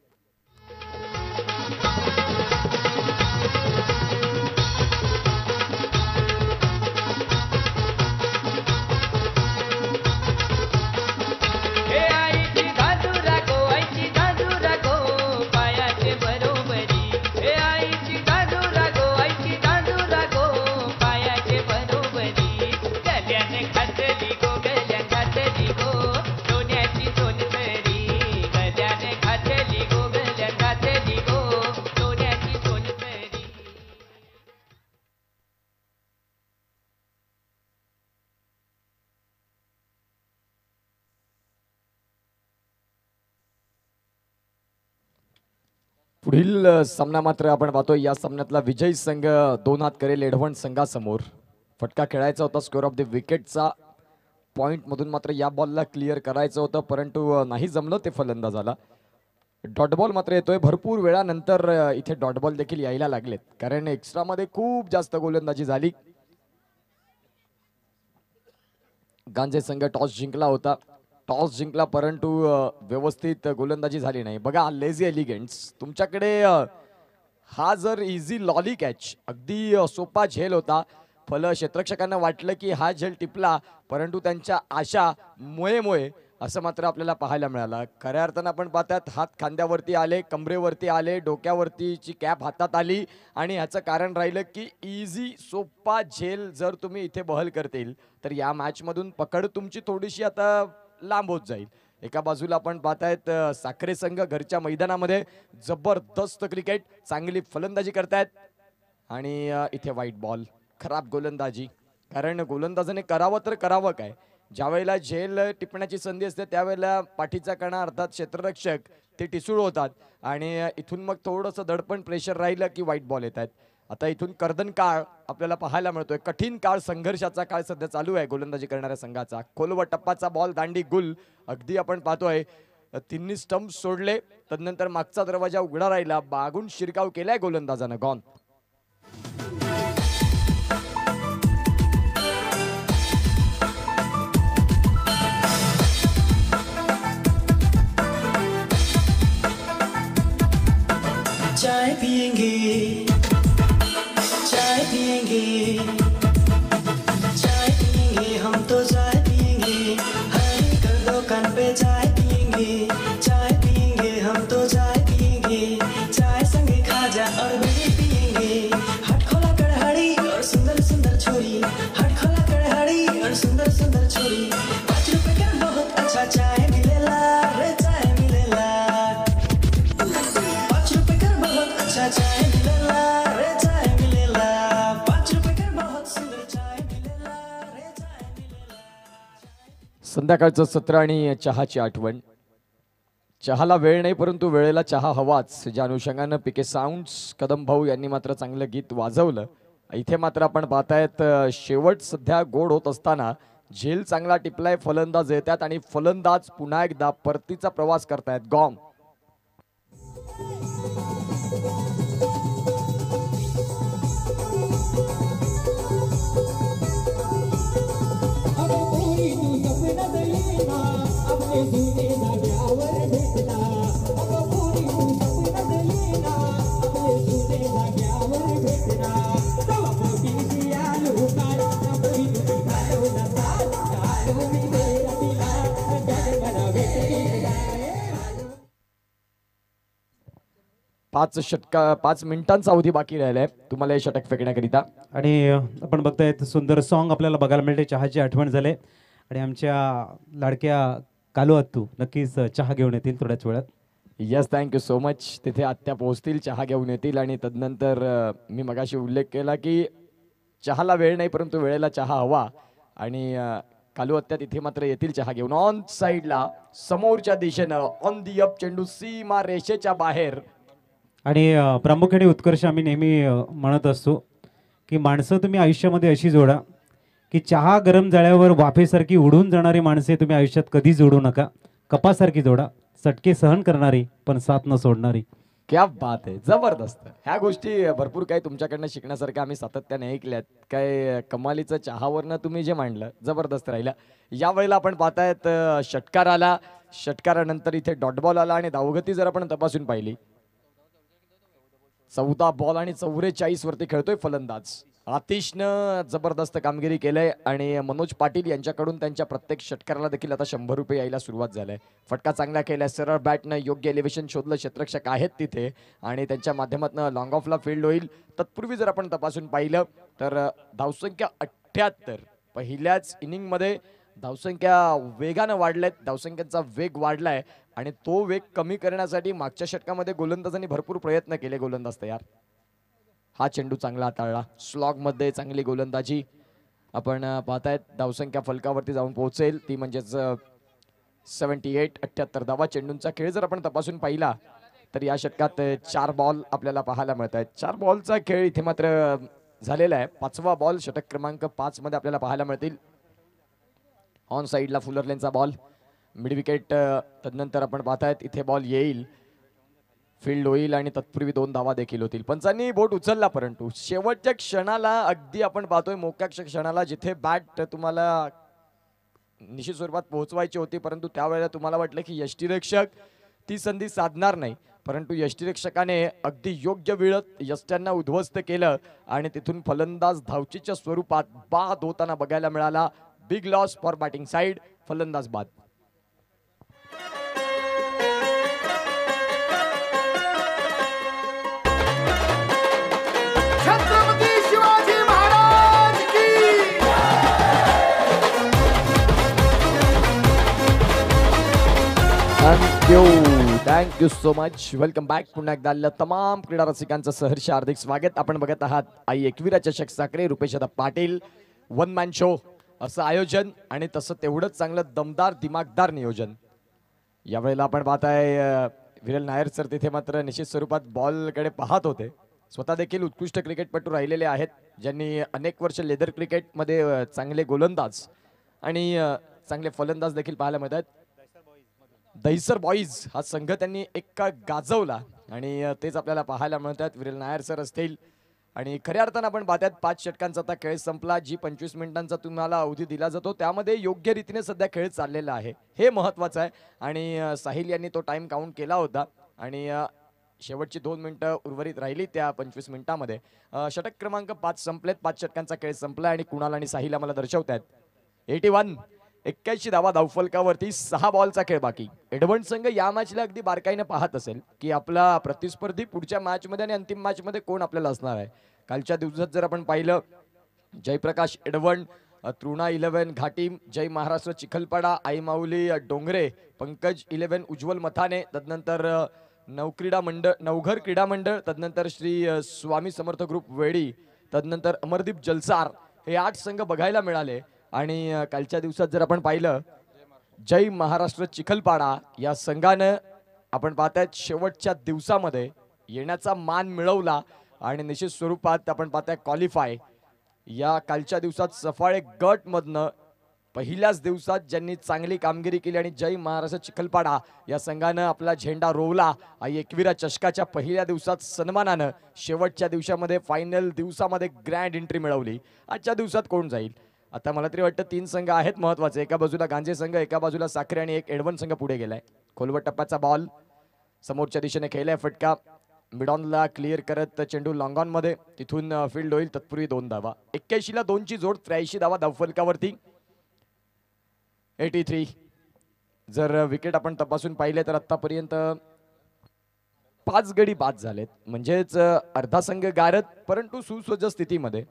गल्याने घातली गो पुढील सामना मात्र आपण पाहतोय या सामन्यातला विजयी संघ 2 हात करेल एडव्हान्स संघासमोर. फटका खेळायचा होता स्कोअर ऑफ द विकेटचा, पॉइंट मधून मात्र या बॉलला क्लिअर करायचं होतं परंतु नाही जमलं ते फलंदाजाला. डॉट बॉल मात्र येतोय भरपूर वेळानंतर. इथे डॉट बॉल देखील यायला लागलेत कारण एक्स्ट्रा मध्ये खूप जास्त गोलंदाजी झाली. गांजे संघ टॉस जिंकला होता, टॉस जिंकला परंतु व्यवस्थित गोलंदाजी झाली नाही. बघा लेझी एलिगंट्स, तुमच्याकडे हा जर इझी लॉली कॅच अगदी सोपा झेल होता. क्षेत्ररक्षकांना वाटलं की हा झेल टिपला परंतु त्यांच्या आशा मुळे असं मात्र आपल्याला पाहायला मिळालं. खऱ्या अर्थानं आपण पाहतात हात खांद्यावरती आले, कमरेवरती आले, डोक्यावरतीची कॅप हातात आली आणि ह्याचं कारण राहिलं की इझी सोपा झेल जर तुम्ही इथे बहल करतील तर या मॅचमधून पकड तुमची थोडीशी आता लांब होत जाईल. एका बाजूला आपण पाहतायत साखरे संघ घरच्या मैदानामध्ये जबरदस्त क्रिकेट, चांगली फलंदाजी करतायत आणि इथे व्हाईट बॉल, खराब गोलंदाजी. कारण गोलंदाजाने करावं तर करावं काय, ज्या वेळेला झेल टिपण्याची संधी असते त्यावेळेला पाठीचा कणा अर्थात क्षेत्ररक्षक ते टिसूळ होतात आणि इथून मग थोडंसं दडपण प्रेशर राहिलं की व्हाईट बॉल येत आहेत. आता इथून कर्दन काळ आपल्याला पाहायला मिळतोय. कठीण काळ, संघर्षाचा काळ सध्या चालू आहे गोलंदाजी करणाऱ्या संघाचा. खोलवर टप्पाचा बॉल, दांडी गुल, अगदी आपण पाहतोय तिन्ही स्टंप सोडले, तदनंतर मागचा दरवाजा उघडा राहिला, बागून शिरकाव केलाय गोलंदाजानं. गॉन. चाय पिएंगे, चाय पिएंगे, चाय पिएंगे, हम तो चाय पिएंगे, हर एक दुकान पे चाय पिएंगे, चाय पिएंगे, हम तो चाय पिएंगे, चाय संगे खाजा और बीड़ी पिएंगे, हट खोला कड़हड़ी और सुंदर सुंदर छोरी, हट खोला कड़हड़ी और सुंदर सुंदर छोरी, 5 रुपए का बहुत अच्छा चाय मिलेला रे, चाय मिलेला, 5 रुपए का बहुत अच्छा चाय मिलेला रे, चाय मिलेला, 5 रुपए का बहुत सुंदर चाय मिलेला रे, चाय मिलेला. संध्याकाळचं सत्र आणि चहाची आठवण. चहाला वेळ नाही परंतु वेळेला चहा हवाच, ज्या अनुषंगानं पीके साऊंड्स कदम भाऊ यांनी मात्र चांगलं गीत वाजवलं. इथे मात्र आपण पाहतायत शेवट सध्या गोड होत असताना झेल चांगला टिपलाय, फलंदाज येतात आणि फलंदाज पुन्हा एकदा परतीचा प्रवास करतायत. गॉन. पाच मिनिटांचा अवधी बाकी राहिलाय तुम्हाला हे षटक फेकण्याकरिता. आणि आपण बघताय सुंदर सॉन्ग आपल्याला बघायला मिळते, चहाची आठवण झाले आणि आमच्या लाडक्या कालू आत्तू नक्कीच चहा घेऊन येतील थोड्याच वेळात. Yes, thank you so much. तिथे आत्या पोहोचतील, चहा घेऊन येतील आणि तदनंतर मी मगाशी उल्लेख केला की चहाला वेळ नाही परंतु वेळेला चहा हवा आणि कालू आत्या तिथे मात्र येतील चहा घेऊन. ऑन साईडला समोरच्या दिशेनं ऑन दी अप चेंडू सीमा रेषेच्या बाहेर. आणि प्रामुख्याने उत्कर्ष आम्ही नेहमी म्हणत असतो की माणसं तुम्ही आयुष्यामध्ये अशी जोडा की चहा गरम जाळ्यावर वाफेसारखी उडून जाणारी माणसे तुम्ही आयुष्यात कधी जोडू नका. कपासारखी जोडा, चटके सहन करणारी पण साथ न सोडणारी. क्या बात आहे, जबरदस्त. ह्या गोष्टी भरपूर काही तुमच्याकडनं शिकण्यासारख्या आम्ही सातत्याने ऐकल्यात. काय कमालीचं चहावरनं तुम्ही जे मांडलं जबरदस्त राहिलं. या वेळेला आपण पाहतायत षटकार आला, षटकारानंतर इथे डॉट बॉल आला आणि धावगती जर आपण तपासून पाहिली 14 बॉल आणि 44 वरती खेळतोय फलंदाज. आतिशनं जबरदस्त कामगिरी केलंय आणि मनोज पाटील यांच्याकडून त्यांच्या प्रत्येक षटकाराला देखील आता 100 रुपये यायला सुरुवात झालाय. फटका चांगला केलाय, सरळ बॅटनं योग्य एलिव्हेशन शोधलं, क्षेत्ररक्षक आहेत तिथे आणि त्यांच्या माध्यमातून लॉंग ऑफला फील्ड होईल. तत्पूर्वी जर आपण तपासून पाहिलं तर धावसंख्या 78. पहिल्याच इनिंगमध्ये धावसंख्या वेगानं वाढल्यात, धावसंख्यांचा वेग वाढलाय आणि तो वेग कमी करण्यासाठी मागच्या षटकामध्ये गोलंदाजांनी भरपूर प्रयत्न केले. गोलंदाज तयार. हा चेंडू चांगला हाताळला, स्लॉग मध्ये चांगली गोलंदाजी आपण पाहतायत. धावसंख्या फलकावरती जाऊन पोहोचेल ती म्हणजेच 78 धावा. चेंडूंचा खेळ जर आपण तपासून पाहिला तर या षटकात 4 बॉल आपल्याला पाहायला मिळत आहेत. 4 बॉलचा खेळ इथे मात्र झालेला आहे. 5वा बॉल षटक क्रमांक 5 मध्ये आपल्याला पाहायला मिळतील. ऑन साईडला फुलर लेनचा बॉल, मिड विकेट. तदनंतर आपण पाहतायत इथे बॉल येईल, फील्ड होईल आणि तत्पूर्वी 2 धावा देखील होतील. पंचांनी बोट उचलला, परंतु शेवटच्या क्षणाला अगदी आपण पाहतोय मोक्या क्षणाला जिथे बॅट तुम्हाला निश्चित स्वरूपात पोहोचवायची होती, परंतु त्यावेळेला तुम्हाला वाटलं की यष्टीरक्षक ती संधी साधणार नाही, परंतु यष्टीरक्षकाने अगदी योग्य वेळात यष्ट्यांना उद्ध्वस्त केलं आणि तिथून फलंदाज धावचीच्या स्वरूपात बाद होताना बघायला मिळाला. Big loss for batting side, फलंदाज बाद. छत्रपती शिवाजी महाराज की thank you so much. Welcome back. पुन्हा एकदा आलेल्या तमाम क्रीडा रसिकांचं सहर्ष हार्दिक स्वागत. आपण बघत आहात आई एकविरा चषक साखरे, रुपेशदा पाटील वन मॅन शो असं आयोजन आणि तसं तेवढंच चांगलं दमदार दिमागदार नियोजन. यावेळेला आपण पाहताय विरल नायर सर तिथे मात्र निश्चित स्वरूपात बॉलकडे पाहत होते. स्वतः देखील उत्कृष्ट क्रिकेटपटू राहिलेले आहेत, ज्यांनी अनेक वर्ष लेदर क्रिकेटमध्ये चांगले गोलंदाज आणि चांगले फलंदाज देखील पाहायला मिळतात. दहिसर बॉईज हा संघ त्यांनी एका गाजवला आणि तेच आपल्याला पाहायला मिळतात. विरल नायर सर असतील आणि खऱ्या अर्थानं आपण पाहतात 5 षटकांचा आता खेळ संपला. जी 25 मिनिटांचा तुम्हाला अवधी दिला जातो त्यामध्ये योग्य रीतीने सध्या खेळ चाललेला आहे, हे महत्त्वाचं आहे. आणि साहिल यांनी तो टाइम काउंट केला होता आणि शेवटची 2 मिनिटं उर्वरित राहिली त्या 25 मिनिटांमध्ये. षटक क्रमांक 5 संपलेत. 5 षटकांचा खेळ संपला आणि कुणाल आणि साहिल आम्हाला दर्शवतात 81 धावा धावफलकावरती. 6 बॉलचा खेळ बाकी. एडवंट संघ या मॅचला अगदी बारकाईने पाहत असेल की आपला प्रतिस्पर्धी पुढच्या मॅचमध्ये आणि अंतिम मॅचमध्ये कोण आपल्याला असणार आहे. कालच्या दिवसात जर आपण पाहिलं, जयप्रकाश एडवंट, तृणा 11 घाटी, जय महाराष्ट्र चिखलपाडा, आई माऊली डोंगरे, पंकज 11 उज्ज्वल मथाने, तदनंतर नवघर क्रीडा मंडळ, तदनंतर श्री स्वामी समर्थ ग्रुप वेडी, तदनंतर अमरदीप जलसार, हे 8 संघ बघायला मिळाले. आणि कालच्या दिवसात जर आपण पाहिलं, जय महाराष्ट्र चिखलपाडा या संघानं आपण पाहतायत शेवटच्या दिवसामध्ये येण्याचा मान मिळवला आणि निश्चित स्वरूपात आपण पाहताय क्वालिफाय. या कालच्या दिवसात सफाळे गट मधनं पहिल्याच दिवसात ज्यांनी चांगली कामगिरी केली आणि जय महाराष्ट्र चिखलपाडा या संघानं आपला झेंडा रोवला. आई एकविरा चषकाच्या पहिल्या दिवसात सन्मानानं शेवटच्या दिवसामध्ये फायनल दिवसामध्ये ग्रँड एंट्री मिळवली. आजच्या दिवसात कोण जाईल? आता मला तरी वाटतं 3 संघ आहेत महत्त्वाचे. एका बाजूला गांजे संघ, एका बाजूला साखरे आणि एक एडवंट संघ पुढे गेलाय. खोलवट टप्प्याचा बॉल समोरच्या दिशेने खेळलाय, फटका मिडॉनला क्लिअर करत चेंडू लॉंगॉन मध्ये, तिथून फील्ड होईल. तत्पूर्वी 2 धावा. 81 ला 2 ची जोड, 83 धावा धावफलकावरती. 83 जर विकेट आपण तपासून पाहिले तर आतापर्यंत 5 गडी बाद झालेत, म्हणजेच अर्धा संघ गारत परंतु सुसज्ज स्थितीमध्ये.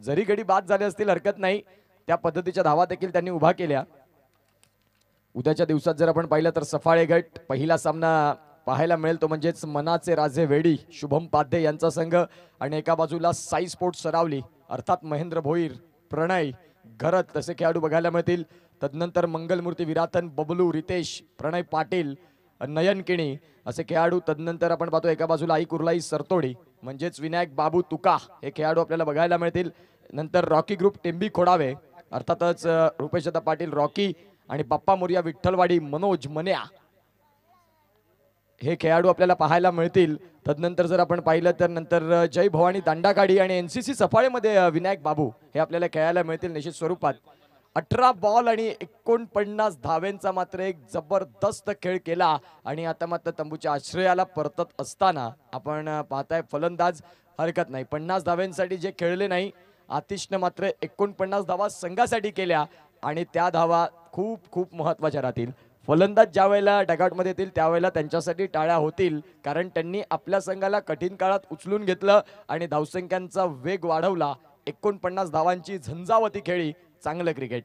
जरी गडी बाद झाले असतील हरकत नाही, त्या पद्धतीच्या धावा देखील त्यांनी उभा केल्या. उद्याच्या दिवसात जर आपण पाहिलं तर सफाळे गट पहिला सामना पाहायला मिळेल, तो म्हणजेच मनाचे राजे वेडी शुभम पाध्ये यांचा संघ आणि एका बाजूला साई स्पोर्ट्स सरावली अर्थात महेंद्र भोईर, प्रणय घरत तसे खेळाडू बघायला मिळतील. तदनंतर मंगलमूर्ती विरातन, बबलू रितेश, प्रणय पाटील, नयन किणी असे खेळाडू. तदनंतर आपण पाहतो एका बाजूला आई कुर्लाई सरतोडी म्हणजेच विनायक बाबू तुका हे खेळाडू आपल्याला बघायला मिळतील. नंतर रॉकी ग्रुप टेंबी खोडावे अर्थातच रुपेशदा पाटील रॉकी आणि बाप्पा मोरिया विठ्ठलवाडी मनोज मन्या हे खेळाडू आपल्याला पाहायला मिळतील. तदनंतर जर आपण पाहिलं तर नंतर जय भवानी दांडागाडी आणि एनसीसी सफाळेमध्ये विनायक बाबू हे आपल्याला खेळायला मिळतील निश्चित स्वरूपात. 18 बॉल आणि 49 धावेंचा मात्र एक जबरदस्त खेळ केला आणि आता मात्र तंबूच्या आश्रयाला परतत असताना आपण पाहताय फलंदाज हरकत नाही. 50 धावेंसाठी जे खेळले नाही, आतिशनं मात्र 49 धावा संघासाठी केल्या आणि त्या धावा खूप खूप महत्त्वाच्या राहतील. फलंदाज ज्या वेळेला डगआउटमध्ये येतील त्यावेळेला त्यांच्यासाठी टाळ्या होतील, कारण त्यांनी आपल्या संघाला कठीण काळात उचलून घेतलं आणि धावसंख्यांचा वेग वाढवला. 49 धावांची झंझावती खेळी, चांगलं क्रिकेट.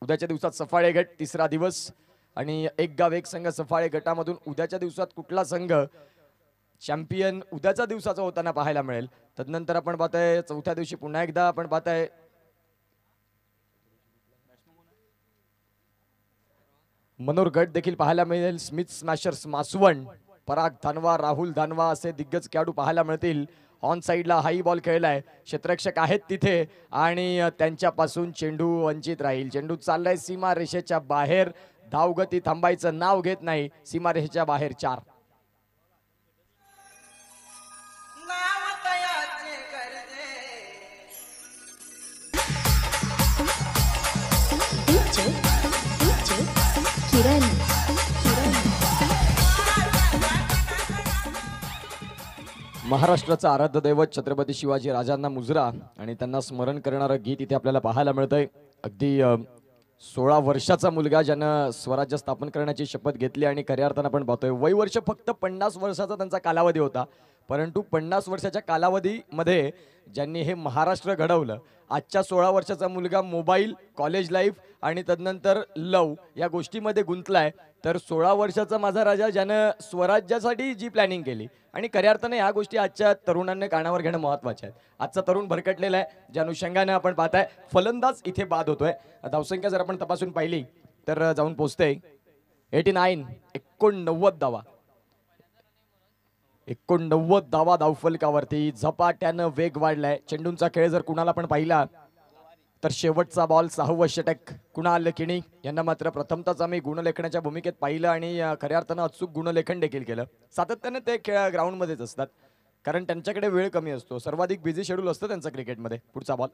उद्याच्या दिवसात सफाळे गट तिसरा दिवस आणि एक गाव एक संघ सफाळे गटामधून उद्याच्या दिवसात कुठला संघ चॅम्पियन उद्याच्या दिवसाचा होताना पाहायला मिळेल. तदनंतर आपण पाहताय चौथ्या दिवशी पुन्हा एकदा आपण पाहताय मनोर गट देखील पाहायला मिळेल. स्मिथ स्मॅशर्स मासवण पराग धानवा, राहुल धानवा असे दिग्गज खेळाडू पाहायला मिळतील. ऑन साईडला हाई बॉल खेळलाय, क्षेत्ररक्षक आहेत तिथे आणि त्यांच्यापासून चेंडू वंचित राहील. चेंडू चाललाय सीमा रेषेच्या बाहेर, धावगती थांबायचं नाव घेत नाही. सीमा रेषेच्या बाहेर 4. किरण महाराष्ट्राचं आराध्य दैवत छत्रपती शिवाजी राजांना मुजरा आणि त्यांना स्मरण करणारं गीत इथे आपल्याला पाहायला मिळतंय. अगदी 16 वर्षाचा मुलगा ज्यानं स्वराज्य स्थापन करण्याची शपथ घेतली आणि खऱ्या अर्थानं आपण पाहतोय वय वर्ष फक्त 50 वर्षाचा त्यांचा कालावधी होता, परंतु 50 वर्षाच्या कालावधीमध्ये ज्यांनी हे महाराष्ट्र घडवलं. आजच्या 16 वर्षाचा मुलगा मोबाईल, कॉलेज लाईफ आणि तदनंतर लव या गोष्टीमध्ये गुंतलाय, तर 16 वर्षाचा माझा राजा ज्यानं स्वराज्यासाठी जी प्लॅनिंग केली आणि खऱ्या अर्थाने ह्या गोष्टी आजच्या तरुणांनी कानावर घेणं महत्त्वाचे आहेत. आजचा तरुण भरकटलेला आहे, ज्या अनुषंगाने आपण पाहताय फलंदाज इथे बाद होतोय. धावसंख्या जर आपण तपासून पाहिली तर जाऊन पोहोचते 89 धावा. 89 धावा धावफलकावरती. झपाट्यानं वेग वाढलाय. चेंडूंचा खेळ जर कुणाला पण पाहिला तर शेवटचा बॉल 6वं षटक कुणाल किणी यांना मात्र प्रथमतच आम्ही गुणलेखनाच्या भूमिकेत पाहिलं आणि खऱ्या अर्थानं अचूक गुणलेखन देखील केलं. सातत्याने ते खेळ ग्राउंडमध्येच असतात कारण त्यांच्याकडे वेळ कमी असतो, सर्वाधिक बिझी शेड्यूल असतं त्यांचं क्रिकेटमध्ये. पुढचा बॉल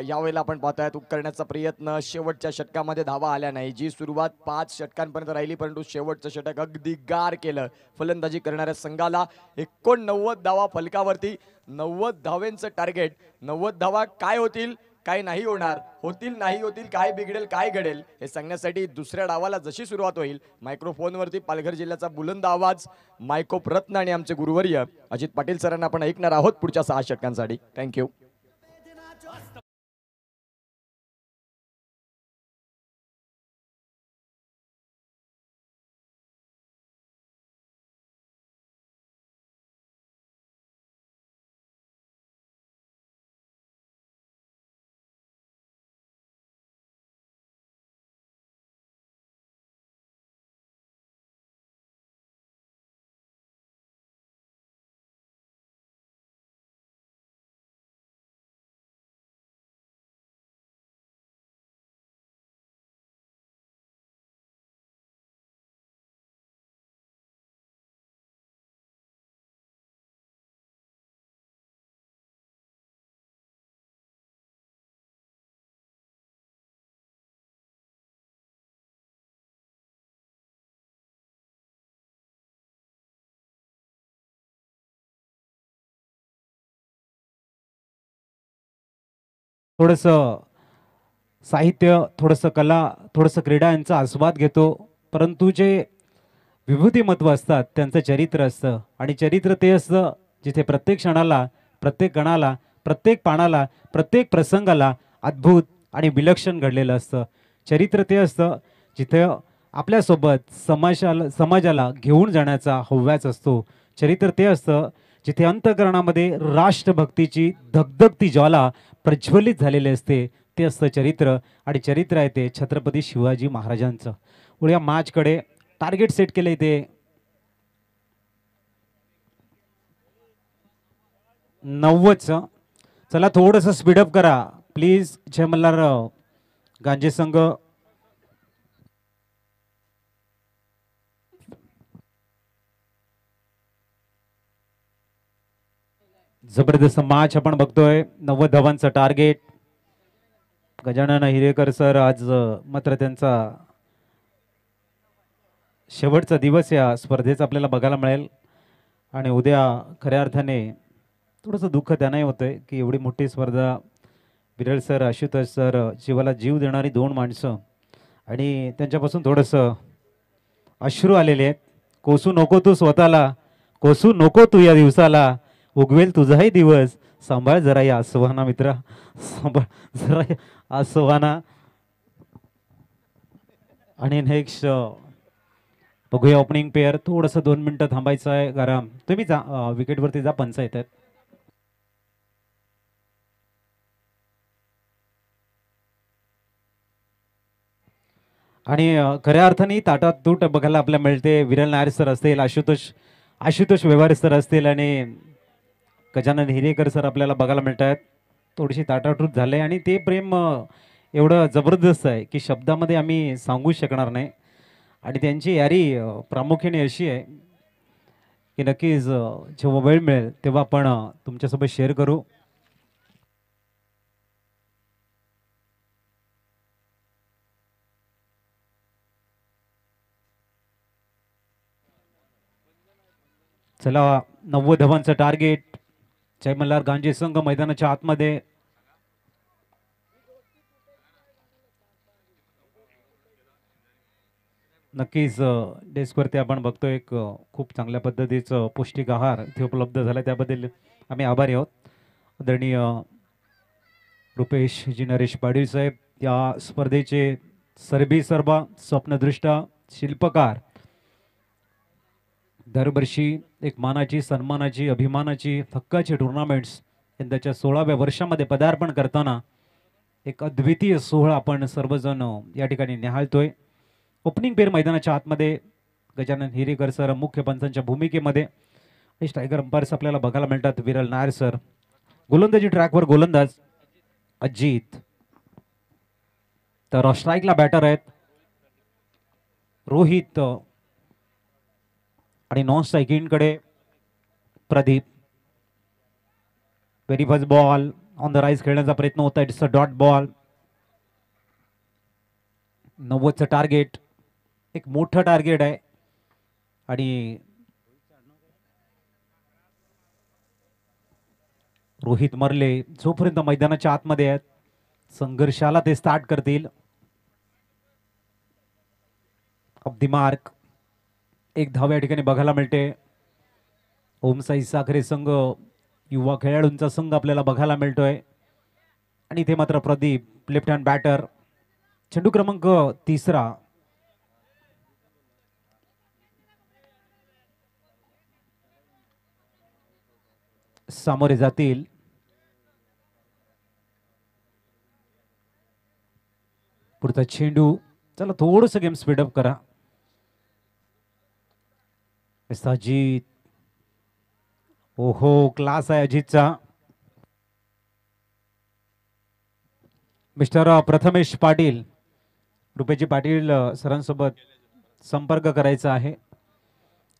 यावेळेला आपण पाहतोय करण्याचा प्रयत्न. शेवटच्या षटकामध्ये धावा आल्या नाही. जी सुरुवात 5 षटकांपर्यंत राहिली, परंतु शेवटचं षटक अगदी गार केलं फलंदाजी करणाऱ्या संघाला. 89 धावा फलकावरती. 90 धावेंचं टार्गेट. 90 धावा काय होतील काय नाही होणार, होतील नाही होतील, काय बिघडेल काय घडेल हे सांगण्यासाठी दुसऱ्या डावाला जशी सुरुवात होईल मायक्रोफोनवरती पालघर जिल्ह्याचा बुलंद आवाज मायकोप रत्न आणि आमचे गुरुवर्य अजित पाटील सरांना आपण ऐकणार आहोत पुढच्या 6 षटकांसाठी. थँक्यू. थोडंसं साहित्य, थोडंसं कला, थोडंसं क्रीडा यांचा आस्वाद घेतो, परंतु जे विभूतिमत्व असतात त्यांचं चरित्र असतं आणि चरित्र ते असतं जिथे प्रत्येक क्षणाला, प्रत्येक गणाला, प्रत्येक पानाला, प्रत्येक प्रसंगाला अद्भुत आणि विलक्षण घडलेलं असतं. चरित्र ते असतं जिथे आपल्यासोबत समाजाला घेऊन जाण्याचा हव्यास असतो. चरित्र ते असतं जिथे अंतःकरणामध्ये राष्ट्रभक्तीची धगधगती ज्वाला प्रज्वलित झालेली असते. ते असतं चरित्र आणि चरित्र आहे ते छत्रपती शिवाजी महाराजांचं. पुढे या मॅचकडे टार्गेट सेट केले ते 90चं. चला थोडंसं स्पीडअप करा प्लीज. जय मल्हारराव गांजे संघ. जबरदस्त मॅच आपण बघतोय. 90 धावांचं टार्गेट. गजानन हिरेकर सर आज मात्र त्यांचा शेवटचा दिवस या स्पर्धेचा आपल्याला बघायला मिळेल आणि उद्या खऱ्या अर्थाने थोडंसं दुःख त्यांनाही होतंय की एवढी मोठी स्पर्धा विरळ सर, आशुतोष सर, जीवाला जीव देणारी 2 माणसं आणि त्यांच्यापासून थोडंसं अश्रू आलेले आहेत. कोसू नको तू स्वतःला, कोसू नको तू या दिवसाला, उगवेल तुझाही दिवस, सांभाळ जरा या आसवाना मित्रा, सांभाळ जरा या आसवाना. आणि नेक्स्ट बघूया ओपनिंग पेअर. थोडंसं 2 मिनिटं थांबायचं आहे. गरम तुम्ही जा विकेटवरती जा, पंच येतात. आणि खऱ्या अर्थाने ताटात तूट बघायला आपल्याला मिळते. विरल नायर सर असतील, आशुतोष व्यवहारे सर असतील आणि गजानन हिरेकर सर आपल्याला बघायला मिळत आहेत. थोडीशी ताटातूट झाले आणि ते प्रेम एवढं जबरदस्त आहे की शब्दामध्ये आम्ही सांगू शकणार नाही. आणि त्यांची यारी प्रामुख्याने अशी आहे की नक्कीच जेव्हा वेळ मिळेल तेव्हा आपण तुमच्यासोबत शेअर करू. चला 90 धावांचं टार्गेट. जय मल्हार गांजे संघ मैदानाच्या आतमध्ये. नक्कीच डेस्कवरती आपण बघतोय एक खूप चांगल्या पद्धतीचं पौष्टिक आहार इथे उपलब्ध झाला, त्याबद्दल आम्ही आभारी आहोत. आदरणीय रुपेशजी नरेश पाटील साहेब या स्पर्धेचे सर्वेसर्वा स्वप्नदृष्टा शिल्पकार. दरवर्षी एक मानाची, सन्मानाची, अभिमानाची, हक्काची टुर्नामेंट्स यंदाच्या 16व्या वर्षामध्ये पदार्पण करताना एक अद्वितीय सोहळा आपण सर्वजण या ठिकाणी निहाळतोय. ओपनिंग पेर मैदानाच्या आतमध्ये गजानन हिरेकर सर मुख्य पंचांच्या भूमिकेमध्ये. टायगर अंपायर्स आपल्याला बघायला मिळतात. विरल नायर सर. गोलंदाजी ट्रॅकवर गोलंदाज अजित. तर स्ट्राईकला बॅटर आहेत रोहित आणि नॉन स्ट्रायकिंगकडे Pradeep. Very first ball on the rise खेळण्याचा प्रयत्न होता. It's a dot ball. 90चं टार्गेट एक मोठं टार्गेट आहे आणि रोहित मरले जोपर्यंत मैदानाच्या आतमध्ये आहेत संघर्षाला ते स्टार्ट करतील. Of the mark. एक धाव या ठिकाणी बघायला मिळते. ओमसाई साखरे संघ युवा खेळाडूंचा संघ आपल्याला बघायला मिळतोय आणि इथे मात्र प्रदीप लेफ्ट हँड बॅटर. चेंडू क्रमांक 3 सामोरे जातील. पुढचा चेंडू. चला थोडस गेम स्पीडअप करा. अजित. ओहो क्लास आहे अजितचा. मिस्टर प्रथमेश पाटील, रुपेजी पाटील सरांसोबत संपर्क करायचा आहे.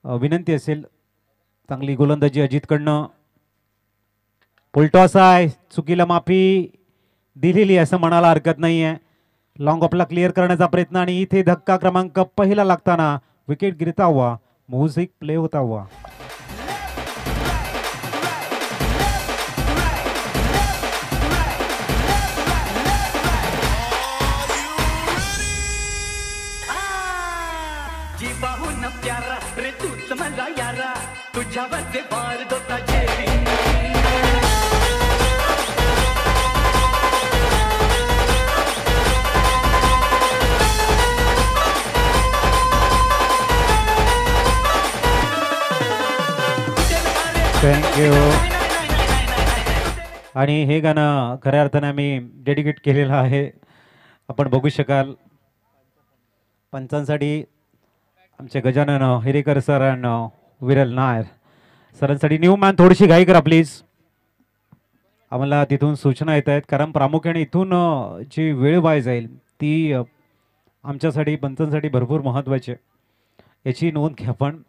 विनंती असेल. चांगली गोलंदाजी अजितकडनं. पुलटॉस आहे. चुकीला माफी दिलेली असं म्हणायला हरकत नाहीये. लॉंग ऑफला क्लिअर करण्याचा प्रयत्न आणि इथे धक्का क्रमांक पहिला लागताना विकेट गिरता हुआ, म्युझिक प्ले होता हुआ. जी पाहून प्यारा रे तूच माझा यारा, तुझ्यावरचे बार दोता जेरी. थँक्यू. आणि हे गाणं खऱ्या अर्थाने आम्ही डेडिकेट केलेलं आहे. आपण बघू शकाल. पंचांसाठी आमचे गजानन हिरेकर सर आणि विरल नायर सरांसाठी न्यू मॅन थोडीशी घाई करा प्लीज. आम्हाला तिथून सूचना येत आहेत कारण प्रामुख्याने इथून जी वेळ वाया जाईल ती आमच्यासाठी पंचांसाठी भरपूर महत्त्वाची आहे. याची नोंद घ्या आपण.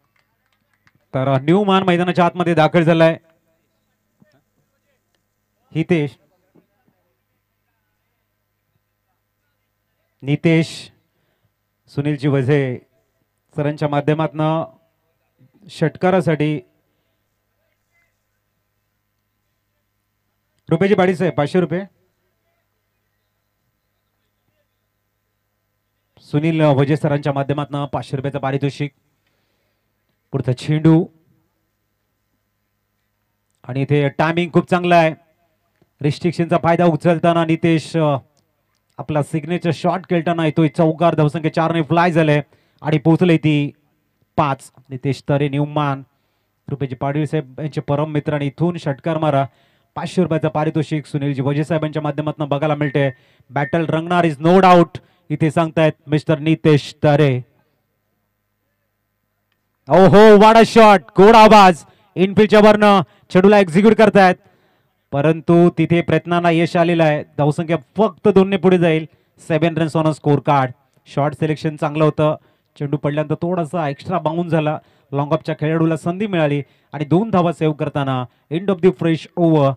तर न्यू मॅन मैदानाच्या आतमध्ये दाखल झालाय. हितेश, नितेश, सुनीलजी वझे सरांच्या माध्यमातून षटकारासाठी रुपयाची पाडी साहेब 500 रुपये. सुनील वझे सरांच्या माध्यमातून 500 रुपयाचं पारितोषिक. पुढचा चेंडू आणि इथे टायमिंग खूप चांगला आहे. रिस्ट्रिक्शनचा फायदा उचलताना नितेश आपला सिग्नेचर शॉट खेळताना येतोय. चौकार धावसंख्या 4 ने फ्लाय झाले आणि पोहोचले ती 5. नितेश तरे न्यूमान रुपयाची पाटील साहेब यांचे परम मित्र आणि इथून षटकार मारा. 500 रुपयाचा पारितोषिक सुनीलजी वजे साहेबांच्या माध्यमातून बघायला मिळते. बॅटल रंगणार इज नो डाऊट. इथे सांगतायत मिस्टर नितेश तारे. ओहो वाडा शॉट, गोड आवाज इनफिल्डच्या वरनं चेंडूला एक्झिक्यूट करतायत, परंतु तिथे प्रयत्नांना यश आलेलं आहे. धावसंख्या फक्त 2 पुढे जाईल. 7 runs on a score card. Shot selection चांगलं होतं. चेंडू पडल्यानंतर थोडासा एक्स्ट्रा बाउन्स झाला. लॉंग ऑफच्या खेळाडूला संधी मिळाली आणि 2 धावा सेव्ह करताना end of the fresh over.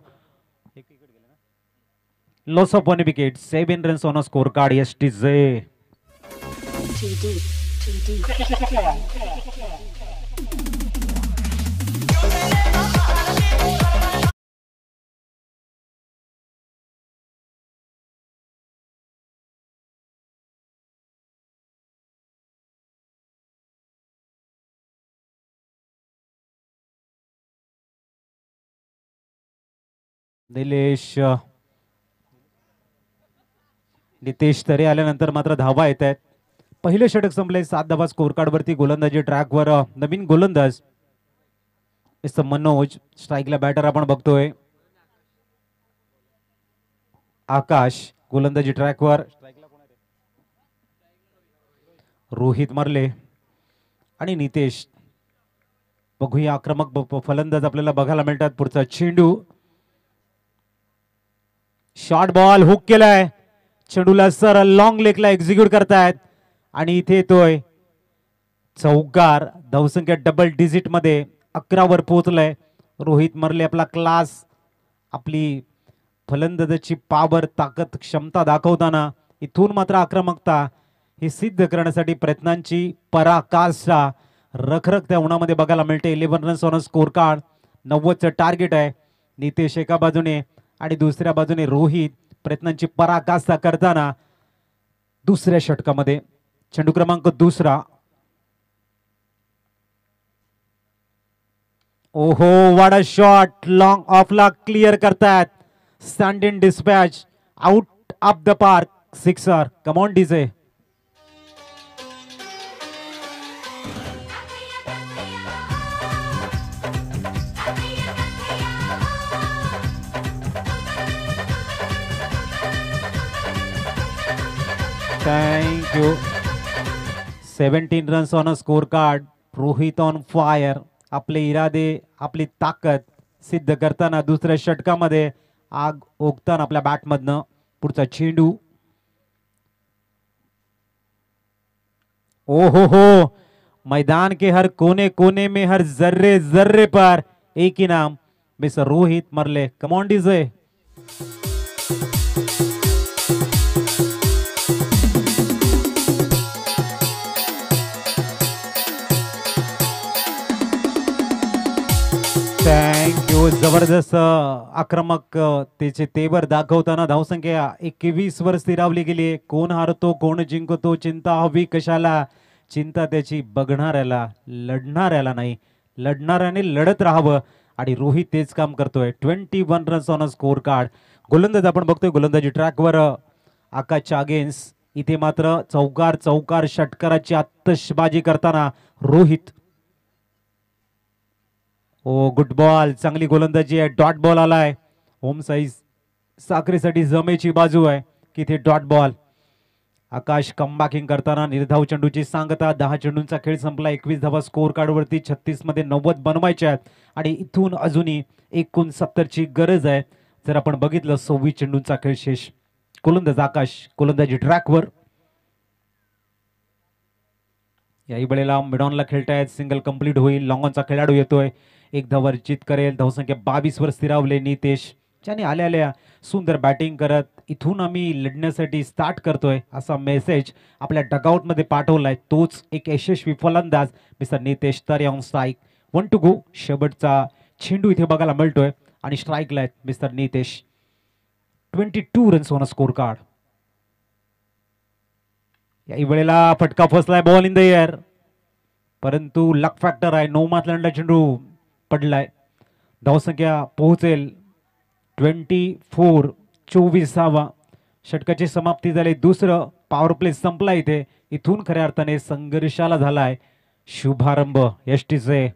Loss of 1 wicket. 7 runs on a score card. STJ Nitesh Tare आल्यानंतर मात्र धावा येत आहेत. पहिले षटक संपले. 7 धावा स्कोर कार्ड वरती. गोलंदाजी ट्रॅकवर नवीन गोलंदाज मिस्टर मनोज. स्ट्राईकला बॅटर आपण बघतोय आकाश. गोलंदाजी ट्रॅकवर रोहित मरले आणि नितेश. बघूया आक्रमक फलंदाज आपल्याला बघायला मिळतात. पुढचा चेंडू, शॉर्ट बॉल हुक केलाय. चेंडूला सर लॉंग लेगला एक्झिक्यूट करतायत आणि इथे येतोय चौकार. धावसंख्या डबल डिजिट मध्ये 11 वर पोहोचलाय. रोहित मरले आपला क्लास, आपली फलंदाजाची पावर, ताकद, क्षमता दाखवताना इथून मात्र आक्रमकता हे सिद्ध करण्यासाठी प्रयत्नांची पराकाष्ठा रखरखत्या उन्हामध्ये बघायला मिळते. 11 रन्स ऑन स्कोर कार्ड. 90चं टार्गेट आहे. नितेश एका बाजूने आणि दुसऱ्या बाजूने रोहित प्रयत्नांची पराकाष्ठा करताना दुसऱ्या षटकामध्ये चेंडू क्रमांक 2. ओहो वाडा शॉट, लॉंग ऑफला क्लिअर करतायत. Stand in dispatch, out of the park, sixer. Come on DJ. Thank you. 17 runs on a score card. Rohit on fire. आपले इरादे, आपली ताकद सिद्ध करताना दुसऱ्या षटकामध्ये आग ओकताना आपल्या बॅटमधनं. पुढचा चेंडू, ओ हो, मैदान के हर कोने कोने में, हर जर्रे जर्रे पर एक ही नाम, मिस्टर रोहित मरले. कम ऑन डीजे. Thank you. जबरदस्त आक्रमक त्याचे तेवर दाखवताना धावसंख्या 21 वर स्थिरावली गेली. कोण हारतो कोण जिंकतो चिंता हवी कशाला. चिंता त्याची बघणाऱ्याला, लढणाऱ्याला नाही. लढणाऱ्याने लढत राहावं आणि रोहित तेच काम करतोय. 21 runs on a score card. गोलंदाज आपण बघतोय गोलंदाजी ट्रॅकवर आकाशच्या अगेन्स्ट. इथे मात्र चौकार चौकार षटकाराची आतषबाजी करताना रोहित. ओ गुड बॉल, चांगली गोलंदाजी आहे. डॉट बॉल आलाय. होम साईज साखरेसाठी जमेची बाजू आहे की ते डॉट बॉल. आकाश कमबॅकिंग करताना निर्धाव चेंडूची सांगता. 10 चेंडूंचा खेळ संपला. 21 धावा स्कोर कार्ड वरती. 36 मध्ये 90 बनवायच्या आहेत आणि इथून अजूनही 69 ची गरज आहे. जर आपण बघितलं 26 चेंडूंचा खेळ शेष. गोलंदाज आकाश. गोलंदाजी ट्रॅकवर. याही वेळेला मिडॉनला खेळतायत. सिंगल कंप्लीट होईल. लॉंगॉनचा खेळाडू येतोय. 1 धावा चित करेल. धावसंख्या 22 वर स्थिरावले. नितेश ज्याने आल्या आल्या सुंदर बॅटिंग करत इथून आम्ही लढण्यासाठी स्टार्ट करतोय असा मेसेज आपल्या डगआउट मध्ये पाठवलाय. तोच एक यशस्वी फलंदाज मिस्टर नितेश तारे ऑन स्ट्राईक. 1 to go. शेवटचा चेंडू इथे बघायला मिळतोय आणि स्ट्राईकला आहेत mister Nitesh. 22 runs on score card. याही वेळेला फटका फसलाय. बॉल इन द एअर, परंतु लक फॅक्टर आहे. नो मातलांडा चेंडू पडलाय. धावसंख्या पोहोचेल 24. 24वा षटकाची समाप्ती झाली. दुसरं पॉवर प्ले संपला. इथे इथून खऱ्या अर्थाने संघर्षाला झालाय शुभारंभ. एसटीचे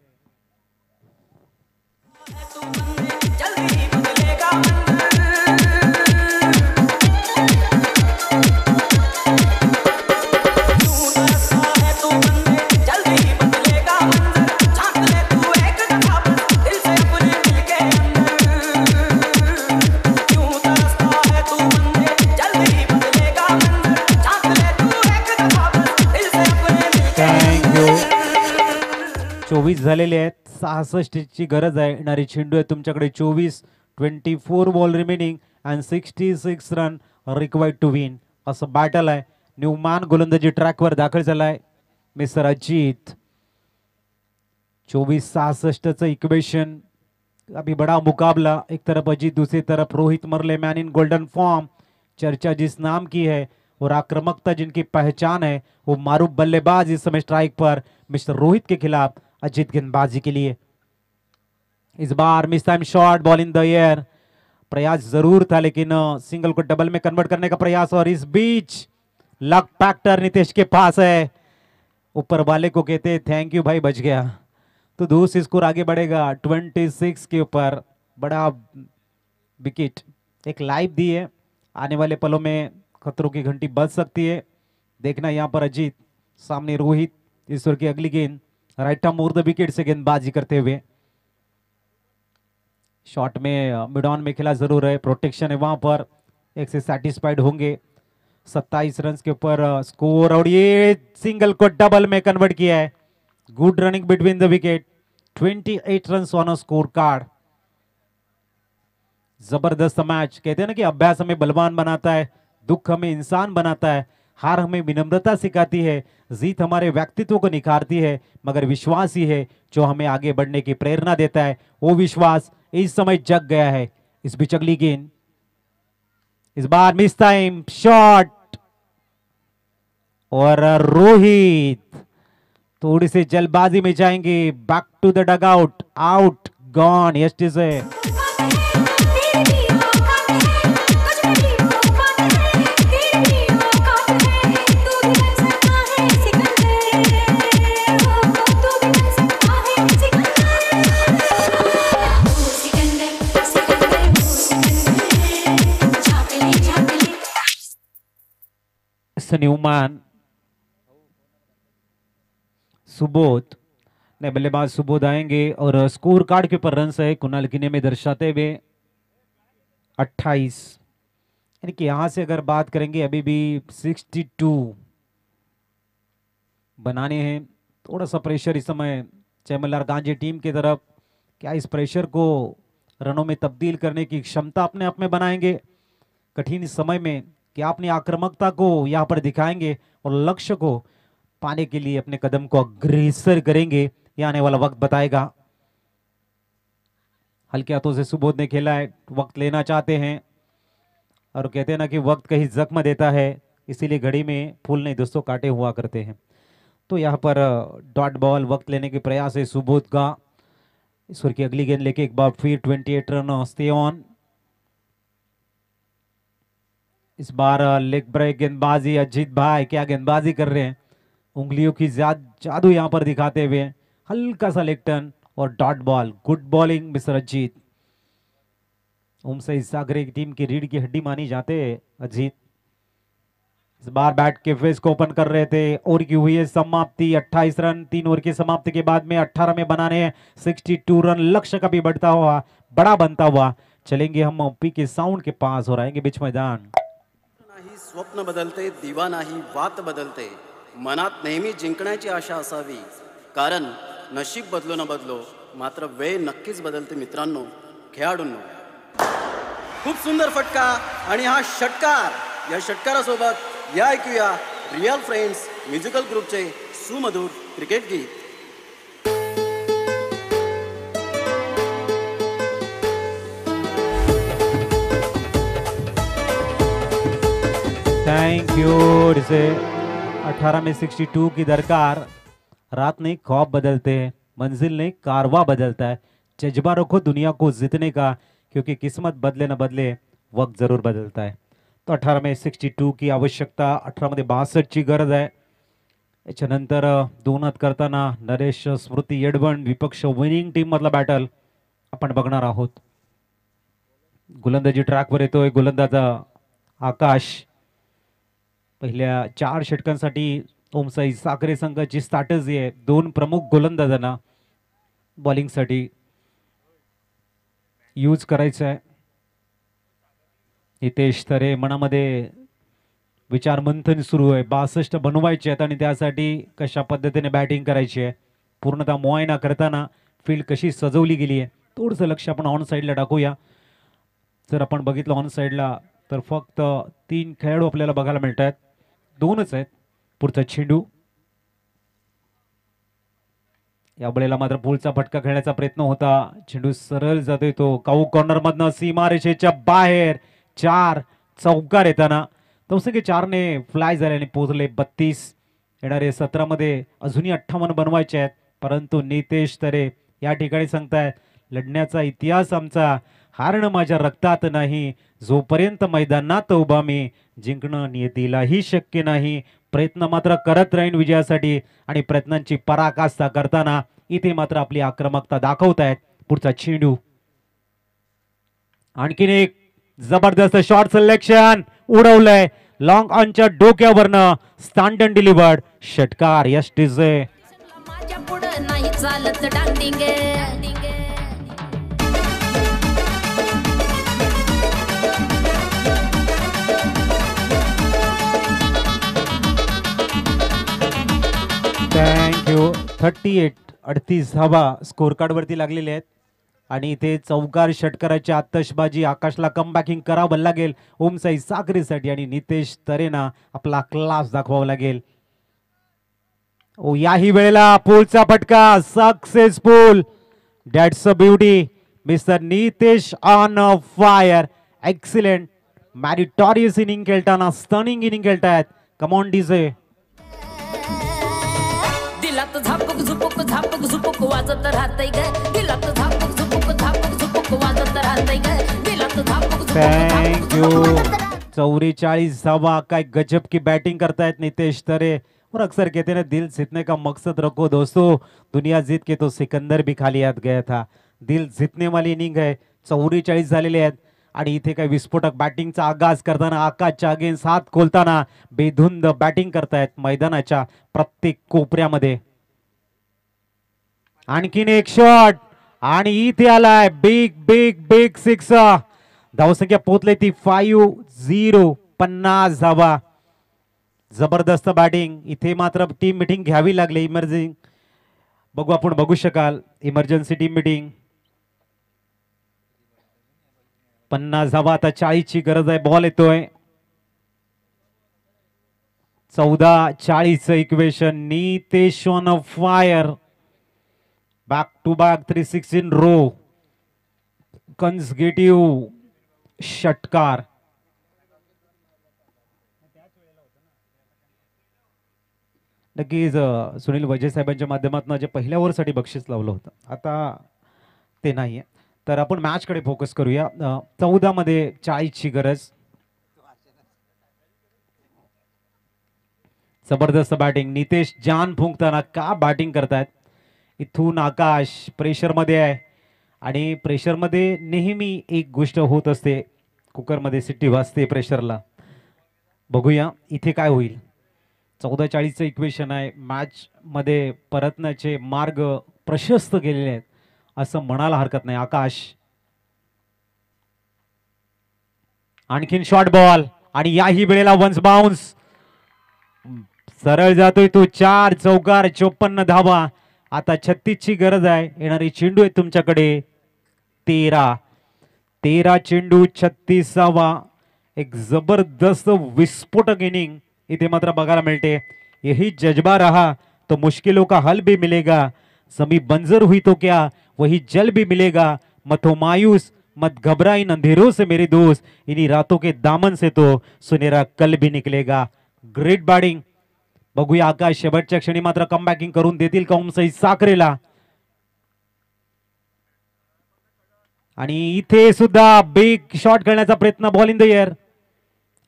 24 झालेले आहेत. 66 ची गरज आहे. येणारे चेंडू आहे तुमच्याकडे 24. 24 ball remaining and 66 run required to win. असं बॅटल आहे. न्यूमॅन गोलंदाजी ट्रॅकवर दाखल झालाय. Mister Ajit 24-66 equation. अभी बड़ा मुकाबला. एक तरफ अजीत, दूसरी तरफ रोहित मरले, मैन इन गोल्डन फॉर्म. चर्चा जिस नाम की है और आक्रामकता जिनकी पहचान है वो मारूफ बल्लेबाज इस समय स्ट्राइक पर मिस्टर रोहित के खिलाफ अजीत गेंदबाजी के लिए. इस बार mistime shot, ball in the air. प्रयास जरूर था लेकिन सिंगल को डबल में कन्वर्ट करने का प्रयास. और इस बीच लक फैक्टर नितेश के पास है. ऊपर वाले को कहते थैंक यू भाई, बच गया. तो दूसरी स्कोर आगे बढ़ेगा 26 के ऊपर. बड़ा विकेट एक लाइव दी है. आने वाले पलों में खतरों की घंटी बज सकती है. देखना यहाँ पर अजीत, सामने रोहित. इस ओवर की अगली गेंद right arm over the wicket से गेंदबाजी करते हुए. शॉट में मिड ऑन में खेला जरूर है. प्रोटेक्शन है वहां पर. एक से सेटिस्फाइड होंगे. 27 रन के ऊपर स्कोर. और ये सिंगल को डबल में कन्वर्ट किया है. Good running between the wicket. 28 run on a score card. जबरदस्त मैच. कहते हैं ना कि अभ्यास हमें बलवान बनाता है, दुख हमें इंसान बनाता है, हार हमें विनम्रता सिखाती है, जीत हमारे व्यक्तित्व को निखारती है, मगर विश्वास ही है जो हमें आगे बढ़ने की प्रेरणा देता है. वो विश्वास इस समय जग गया है. इस बीच अगली गेंद. इस बार मिस टाइम शॉट और रोहित थोड़ी सी जल्दबाजी में जाएंगे. Back to the dug out. Out gone. Yes is a Newman. Subodh ने बल्लेबाज सुबोध आएंगे और स्कोर कार्ड के ऊपर रन है कुणाल गिने में दर्शाते हुए 28. यानी कि यहां से अगर बात करेंगे अभी भी 62 बनाने हैं. थोड़ा सा प्रेशर इस समय चैमलार गांजे टीम की तरफ. क्या इस प्रेशर को रनों में तब्दील करने की क्षमता अपने आप में बनाएंगे कठिन समय में? क्या अपनी आक्रामकता को यहां पर दिखाएंगे और लक्ष्य को पाने के लिए अपने कदम को अग्रेसर करेंगे? यह आने वाला वक्त बताएगा. हल्के हाथों से सुबोध ने खेला है. वक्त लेना चाहते हैं और कहते हैं ना कि वक्त कहीं जख्म देता है, इसीलिए घड़ी में फूल नहीं दोस्तों काटे हुआ करते हैं. तो यहाँ पर डॉट बॉल वक्त लेने के प्रयास है सुबोध का. ईश्वर की अगली गेंद लेके एक बार फिर 28 रन स्टे ऑन. इस बार लेग ब्रेक गेंदबाजी. अजीत भाई क्या गेंदबाजी कर रहे हैं. उंगलियों की जादू यहां पर दिखाते हुए हल्का सा लेग टर्न और dot ball. Good bowling mister Ajit. Om से सागरे की टीम की रीढ़ की हड्डी मानी जाते अजीत. इस बार बैट के फेस को ओपन कर रहे थे. ओवर की हुई है समाप्ति. 28 रन 3 ओवर की समाप्ति के बाद में 18 में बनाने हैं. 62 रन. लक्ष्य का भी बढ़ता हुआ बड़ा बनता हुआ चलेंगे हम ओपी के साउंड के पास और आएंगे बीच मैदान. नाही स्वप्न बदलते, दिवा नाही वात बदलते. मनात नेहमी जिंकण्याची आशा असावी, कारण नशीब बदलो न बदलो मात्र वेळ नक्कीच बदलते. मित्रांनो, खेळाडूंनो, खूप सुंदर फटका आणि हा षटकार. या षटकारासोबत या ऐकूया रिअल फ्रेंड्स म्युझिकल ग्रुपचे सुमधुर क्रिकेट गीत. Thank you. इसे 18 में 62 की दरकार. रात नहीं ख्वाब बदलते हैं, मंजिल नहीं कारवा बदलता है. जज्बा रखो दुनिया को जीतने का, क्योंकि किस्मत बदले न बदले वक्त जरूर बदलता है. तो 18 में 62 की आवश्यकता. 18 मध्ये 62 ची गरज आहे. याच्यानंतर दोन हात करताना नरेश स्मृती येडवण विपक्ष विनिंग टीम मधला बॅटल आपण बघणार आहोत. गोलंदाजी ट्रॅकवर येतोय गोलंदाज आकाश. पहिल्या 4 षटकांसाठी ओमसाई साखरे संघाची स्ट्रॅटेजी आहे. 2 प्रमुख गोलंदाजांना बॉलिंगसाठी यूज करायचं आहे. हितेश तरे मनामध्ये विचार मंथन सुरू आहे. 62 बनवायचे आहेत आणि त्यासाठी कशा पद्धतीने बॅटिंग करायची आहे पूर्णतः मुआयना करताना फील्ड कशी सजवली गेली आहे थोडंसं लक्ष आपण ऑन साईडला टाकूया. जर आपण बघितलं ऑन साईडला तर फक्त 3 खेळाडू आपल्याला बघायला मिळत आहेत, 2च आहेत. पुढचा चेंडू या बळेला मात्र पुलचा फटका खेळण्याचा प्रयत्न होता. चेंडू सरळ जातोय तो काऊ कॉर्नर मधनं सीमारेषेच्या बाहेर. 4 चौकार येताना तवसंख्य 4ने फ्लाय झाले आणि पोहोचले 32. येणारे 17 मध्ये अजूनही 58 बनवायचे आहेत, परंतु नितेश तरे या ठिकाणी सांगतायत लढण्याचा इतिहास आमचा, हारणं माझ्या रक्तात नाही, जोपर्यंत मैदानात उभा मी जिंकणं नियतीलाही शक्य नाही. प्रयत्न मात्र करत राहीन विजयासाठी आणि प्रयत्नांची पराकाष्ठा करताना इथे मात्र आपली आक्रमकता दाखवतायत. पुढचा चेंडू आणखीन एक जबरदस्त शॉट सिलेक्शन उडवलंय लॉंग ऑनच्या डोक्यावरनं. स्टँड अँड डिलिव्हर्ड षटकार यष्टीचे. माझ्या पुढं नाही चालत डांडिंग. थँक्यू. 38 धावा स्कोर कार्ड वरती लागलेले आहेत आणि इथे चौकार षटकाराची आतषबाजी आकाशला कमबॅकिंग करावं लागेल ओमसाई साखरेसाठी आणि नितेश तरेना आपला क्लास दाखवावा लागेल. ओ याही वेळेला पोलचा फटका successful. That's a beauty. Mister Nitesh on fire. Excellent meritorious inning खेळताना स्टनिंग इनिंग खेळतायत. Come on DJ. दिलात झापक झुपक झापक झुपक वाजत राहतय ग. दिलात झापक झुपक झापक झुपक वाजत राहतय ग. दिलात झापक थँक्यू. 44 धावा. काय गजब की बैटिंग करतायत नितेश तरे. और अक्सर कहते हैं दिल जीतने का मकसद रखो दोस्तों, दुनिया जीत के तो सिकंदर भी खाली हाथ गया था. दिल जीतने वाली इनिंग आहे. 44 झालेले आहेत आणि इथे काही विस्फोटक बॅटिंगचा आगाज करताना आकाशच्या अगेन्स्ट हात खोलताना बेधुंद बॅटिंग करतायत मैदानाच्या प्रत्येक कोपऱ्यामध्ये. आणखीन एक शॉट आणि इथे आलाय बिग बिग बिग सिक्स. धावसंख्या पोहोचली ती 5-0. 50 धावा. जबरदस्त बॅटिंग. इथे मात्र टीम मीटिंग घ्यावी लागली. इमर्जिंग बघू आपण बघू शकाल इमर्जन्सी टीम मीटिंग. 50 धावा. आता 40 ची गरज आहे. बॉल येतोय. 14-40 equation. Nitesh on fire. Back to back 316 रो कन्झर्वेटिव्ह षटकार. नक्कीच सुनील वैजय साहेबांच्या माध्यमातून जे पहिल्या ओव्हरसाठी बक्षीस लावलं होतं आता ते नाहीये. तर आपण मॅच कडे फोकस करूया. 14 मध्ये 40 ची गरज. जबरदस्त बॅटिंग. नितेश जान फुंकताना का बॅटिंग करतायत. इथून आकाश प्रेशर मध्ये आहे आणि प्रेशर मध्ये नेहमी एक गोष्ट होत असते, कुकर मध्ये सिट्टी वाजते प्रेशरला. बघूया इथे काय होईल. 14-40 इक्वेशन आहे. मॅच मध्ये परतण्याचे मार्ग प्रशस्त केलेले आहेत असं म्हणायला हरकत नाही. आकाश आणखीन शॉर्ट बॉल आणि याही वेळेला वन्स बाउन्स सरळ जातोय तो. 4 चौकार 54 धावा. आता 36 ची गरज आहे. येणारे चेंडू आहेत तुमच्याकडे 13 चेंडू 36वा. एक जबरदस्त विस्फोटक इनिंग इथे मात्र बघायला मिळते. यही जज्बा रहा तो मुश्किलों का हल भी मिलेगा. जमी बंजर हुई तो क्या वही जल भी मिलेगा. मत हो मायूस मत घबरा इन अंधेरों से मेरे दोस्त, इन्हीं रातों के दामन से तो सुनेरा कल भी निकलेगा. Great batting. बघूया आकाश शेवटच्या क्षणी मात्र कमबॅकिंग करून देतील का ओमसाई साखरेला. आणि इथे सुद्धा बिग शॉट खेळण्याचा प्रयत्न. Ball in the air.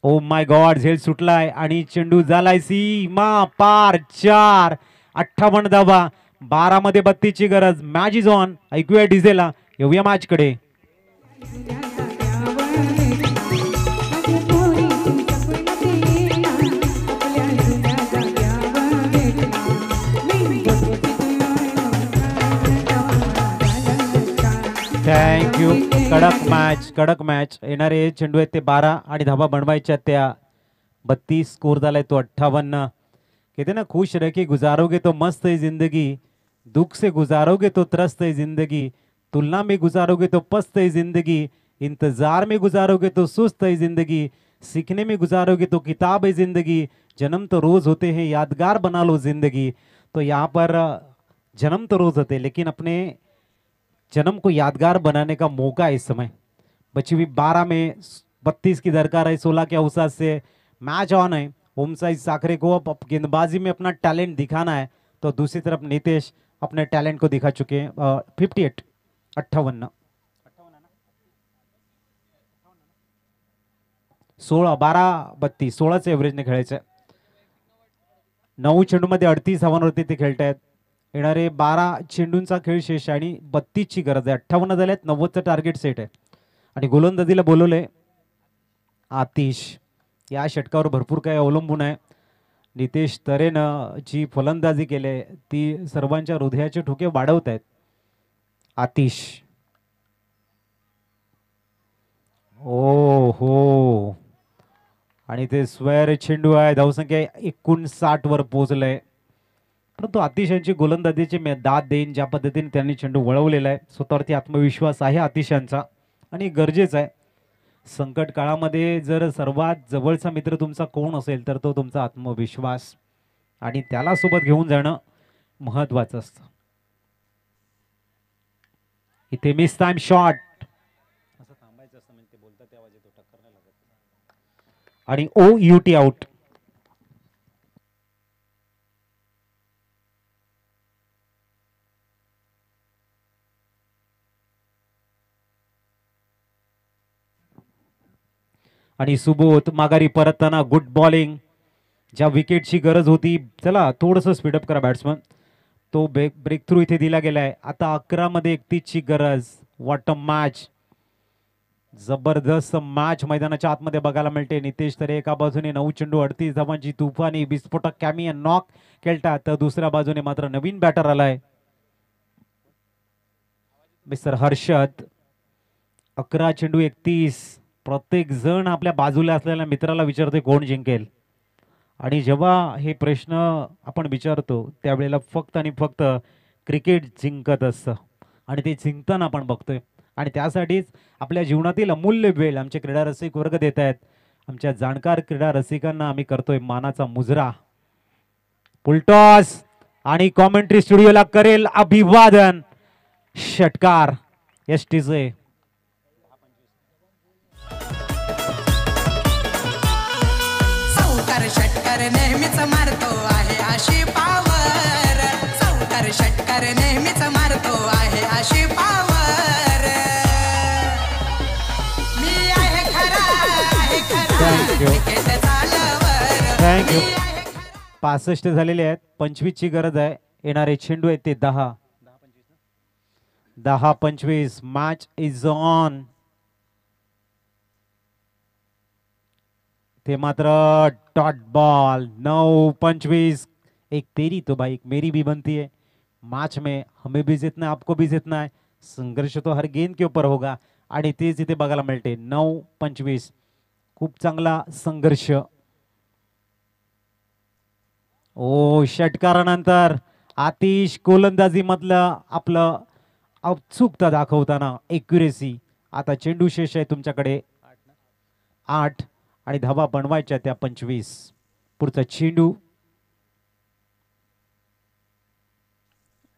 Oh my God. झेल सुटलाय आणि चेंडू झालाय सीमा पार. 4-58 धावा. 12 मध्ये 32 ची गरज. Match is on. ऐकूया डीजेला. येऊया मॅच कडे. थँक्यू. कडक मॅच. येणारे चेंडू आहेत ते 12 आणि धावा बनवायच्या त्या 32. स्कोर झालाय तो 58. कहते ना खुश रह के गुजारोगे तो मस्त है जिंदगी, दुख से गुजारोगे तो त्रस्त है जिंदगी, तुलना में गुजारोगे तो पस्त है जिंदगी, इंतजार में गुजारोगे तो सुस्त है जिंदगी, सीखने में गुजारोगे तो किताब है जिंदगी, जन्म तो रोज होते हैं यादगार बना लो जिंदगी। तो यहाँ पर जन्म तो रोज होते, लेकिन अपने जन्म को यादगार बनाने का मौका है इस समय। बची हुई 12 में 32 की दरकार है, 16 के अवसर से मैच ऑन है। ओम साई साखरे को अब गेंदबाजी में अपना टैलेंट दिखाना है, तो दूसरी तरफ नितेश अपने टैलेंट को दिखा चुके हैं। 58 16 12 32 16चे एव्हरेजने खेळायचं आहे। 9 चेंडूमध्ये 38 धावांवरती ते खेळतायत। येणारे 12 चेंडूंचा खेळ शेष आहे आणि 32 ची गरज आहे। 58 झाल्यात, 90चं टार्गेट सेट आहे आणि गोलंदाजीला बोलवलंय आतिश। या षटकावर भरपूर काही अवलंबून आहे। नितेश तरेनं जी फलंदाजी केली ती सर्वांच्या हृदयाचे ठोके वाढवत आहेत। आतिश ओ हो, आणि ते स्क्वेअर चेंडू आहे, धावसंख्या 59 वर पोहोचलंय। परंतु आतिश यांची गोलंदाजीची दाद देईन ज्या पद्धतीने त्यांनी चेंडू वळवलेला आहे, स्वतःवरती आत्मविश्वास आहे आतिश यांचा आणि गरजेचं आहे। संकट काळामध्ये जर सर्वात जवळचा मित्र तुमचा कोण असेल तर तो तुमचा आत्मविश्वास, आणि त्याला सोबत घेऊन जाणं महत्त्वाचं असतं। इथे मिस टाइम शॉट, असं थांबायचं असतं म्हणजे ते बोलतात तेव्हा जे तो टक्कर नाही लागत, आणि OUT आउट। आणि सुबोध माघारी परतताना गुड बॉलिंग, ज्या विकेटची गरज होती, चला थोडंसं स्पीडअप करा बॅट्समन, तो ब्रेक थ्रू इथे दिला गेलाय। आता 11 मध्ये 31 ची गरज। व्हॉट अ मॅच, जबरदस्त मॅच मैदानाच्या आतमध्ये बघायला मिळते। नितेश तरे एका बाजूने 9 चेंडू 38 धावांची तुफानी विस्फोटक कॅमियन नॉक खेळतात, तर दुसऱ्या बाजूने मात्र नवीन बॅटर आलाय मिस्टर हर्षद। 11 चेंडू 31, प्रत्येक जण आपल्या बाजूला असलेल्या मित्राला विचारते कोण जिंकेल, आणि जेव्हा हे प्रश्न आपण विचारतो त्यावेळेला फक्त आणि फक्त क्रिकेट जिंकत असतं, आणि ते जिंकताना आपण बघतोय, आणि त्यासाठीच आपल्या जीवनातील अमूल्य वेळ आमचे क्रीडा रसिक वर्ग देत आहेत। आमच्या जाणकार क्रीडा रसिकांना आम्ही करतोय मानाचा मुजरा। फुलटॉस आणि कॉमेंट्री स्टुडिओला करेल अभिवादन षटकार एसटीचे। षटकार नेहमीच मारतो आहे अशी पावर, चौकार षटकार नेहमीच मारतो आहे अशी पावर, मी आहे खरा आहे खरा क्रिकेट चालवर। थँक्यू। 65 झालेले आहेत, 25 ची गरज आहे। येणारे चेंडू आहेत ते 10-25 मॅच इज ऑन। ते मात्र डॉट बॉल 9-25। एक तेरी तो भाई एक मेरी भी बनती है। मैच में हमें भी जीतना है, आपको भी जीतना है, संघर्ष तो हर गेंद के ऊपर होगा, आणि तेच इथे बघायला मिळते। 9-25 खूप चांगला संघर्ष। ओ षटकारानंतर आतिश गोलंदाजी मधलं आपलं अचूकता दाखवताना एक्युरेसी। आता चेंडू शेष आहे तुमच्याकडे 8, आणि धावा बनवायच्या त्या 25। पुढचा चेंडू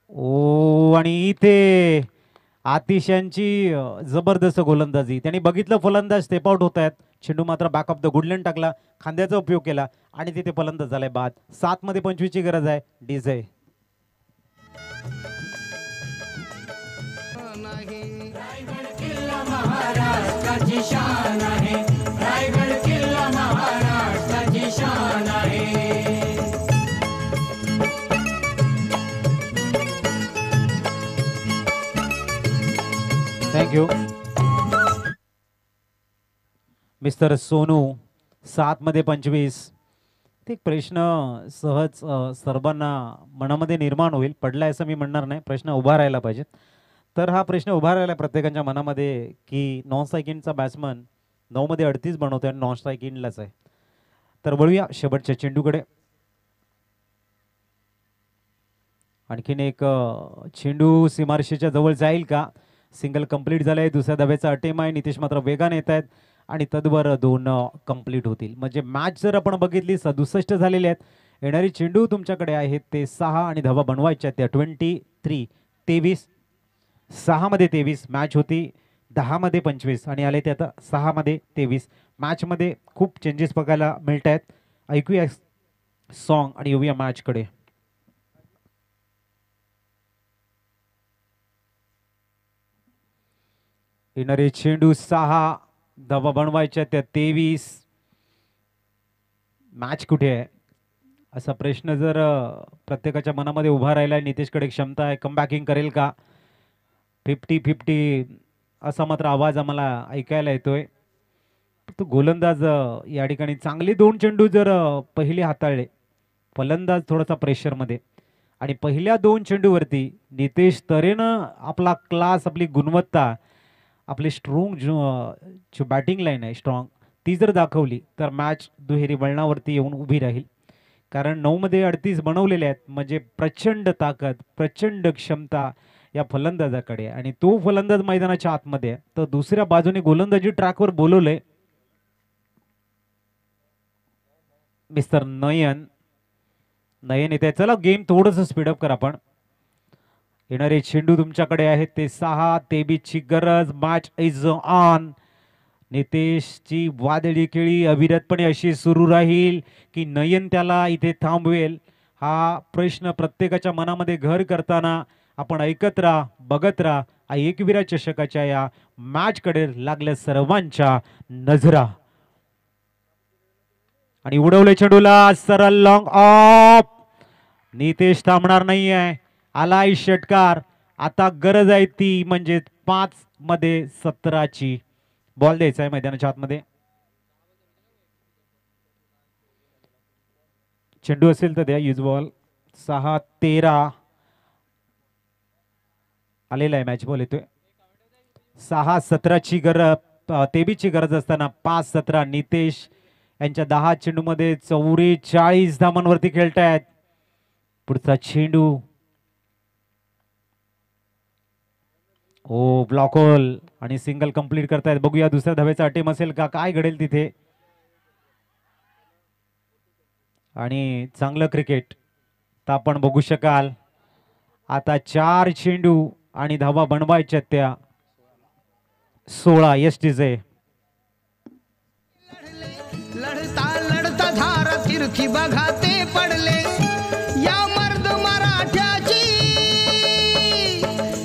ओ, आणि इथे आतिश यांची जबरदस्त गोलंदाजी। त्यांनी बघितलं फलंदाज स्टेप आउट होत आहेत, चेंडू मात्र बॅक ऑफ द गुडलँड टाकला, खांद्याचा उपयोग केला, आणि तिथे फलंदाज झालाय बाद। 7 मध्ये 25 ची गरज आहे। डीजे महाराष्ट्राची शान आहे, रायगड किल्ला महाराष्ट्राची शान आहे। Thank you mister Sonu. 7 मध्ये 25। एक प्रश्न सहज सर्वांना मनामध्ये निर्माण होईल, पडलाय असं मी म्हणणार नाही, प्रश्न उभा राहायला पाहिजे। तर हा प्रश्न उभा राहिला प्रत्येकाच्या मनामध्ये की नॉन स्ट्रायकिंगचा बॅट्समन 9 मध्ये 38 बनवतोय आणि नॉन स्ट्रायकिंगलाच आहे। तर वळूया शेवटच्या चेंडूकडे। आणखीन एक चेंडू सीमारेषेच्या जवळ जाईल का? सिंगल कंप्लीट झालंय. दुसऱ्या धाब्याचा अटेम आहे. नितेश मात्र वेगाने येत आहेत आणि तद्वर 2 कंप्लीट होतील. म्हणजे मॅच जर आपण बघितली 67 झालेले आहेत. येणारी चेंडू तुमच्याकडे आहेत ते 6 आणि धावा बनवायच्या त्या 23 6 मध्ये 23 मॅच होती. 10 मध्ये 25 आणि आले ते आता 6 मध्ये 23. मॅचमध्ये खूप चेंजेस बघायला मिळत आहेत. ऐकूया सॉन्ग आणि येऊया मॅचकडे. येणारे चेंडू 6 धावा बनवायच्या त्या 23. मॅच कुठे आहे असा प्रश्न जर प्रत्येकाच्या मनामध्ये उभा राहिला. नितेशकडे क्षमता आहे, कमबॅकिंग करेल का? 50-50 असा मात्र आवाज आम्हाला ऐकायला येतोय. तो गोलंदाज या ठिकाणी चांगले 2 चेंडू जर पहिले हाताळले, फलंदाज थोडासा प्रेशरमध्ये आणि पहिल्या 2 चेंडूवरती नितेश तरेनं आपला क्लास, आपली गुणवत्ता, आपली स्ट्रॉंग जो बॅटिंग लाईन आहे स्ट्रॉंग ती जर दाखवली तर मॅच दुहेरी वळणावरती येऊन उभी राहील. कारण 9 मध्ये 38 बनवलेले आहेत. म्हणजे प्रचंड ताकद, प्रचंड क्षमता या फलंदाजाकडे आणि तो फलंदाज मैदानाच्या आतमध्ये आहे. तर दुसऱ्या बाजूने गोलंदाजी ट्रॅकवर बोलवलंय मिस्टर नयन येते. चला गेम थोडंसं स्पीडअप करा आपण. येणारे चेंडू तुमच्याकडे आहेत ते 6. 23 ची गरज. Match is on. नितेशची वादळी खेळी अविरतपणे अशी सुरू राहील की नयन त्याला इथे थांबवेल हा प्रश्न प्रत्येकाच्या मनामध्ये घर करताना आपण ऐकत राहा, बघत राहा. एकविरा चषकाच्या या मॅचकडे लागल्या सर्वांच्या नजरा. आणि उडवले चेंडूला सरळ लॉंग ऑफ. नितेश थांबणार नाहीये. आलाय षटकार. आता गरज आहे ती म्हणजे 5 मध्ये 17ची. बॉल द्यायचा आहे मैदानाच्या आतमध्ये. चेंडू असेल तर द्या. Use ball. 6-13 आलेला आहे. मॅच बॉल येतोय. 6-17ची गरज, 23 ची गरज असताना 5-17 नितेश यांच्या 10 चेंडू मध्ये 44 धावांवरती खेळतायत. पुढचा चेंडू ब्लॉक होल आणि सिंगल कंप्लीट करतायत. बघूया दुसऱ्या धावेचा अटेम असेल का, काय घडेल तिथे. आणि चांगलं क्रिकेट तर आपण बघू शकाल. आता 4 चेंडू आणि धावा बनवायच्या त्या 16. यश डिजे. लढता लढता धार तिरकी बघा ते पडले या मर्द मराठ्याची,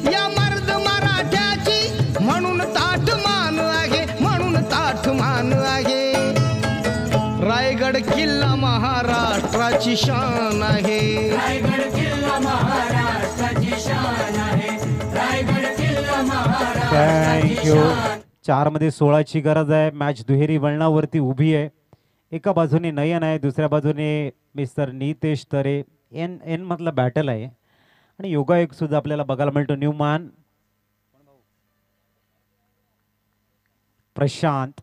या मर्द मराठ्याची. म्हणून ताठ मान आहे, म्हणून ताठ मान आहे. रायगड किल्ला महाराष्ट्राची शान आहे. रायगड किल्ला महाराष्ट्राची शान आहे. रायगड किल्ला महाराष्ट्राची थँक्यू. 4 मध्ये 16ची गरज आहे. मॅच दुहेरी वळणावरती उभी आहे. एका बाजूने नयन आहे, दुसऱ्या बाजूने मिस्टर नितेश तरे. एन मधला बॅटल आहे आणि योगायोग सुद्धा आपल्याला बघायला मिळतो. न्यूमॅन प्रशांत.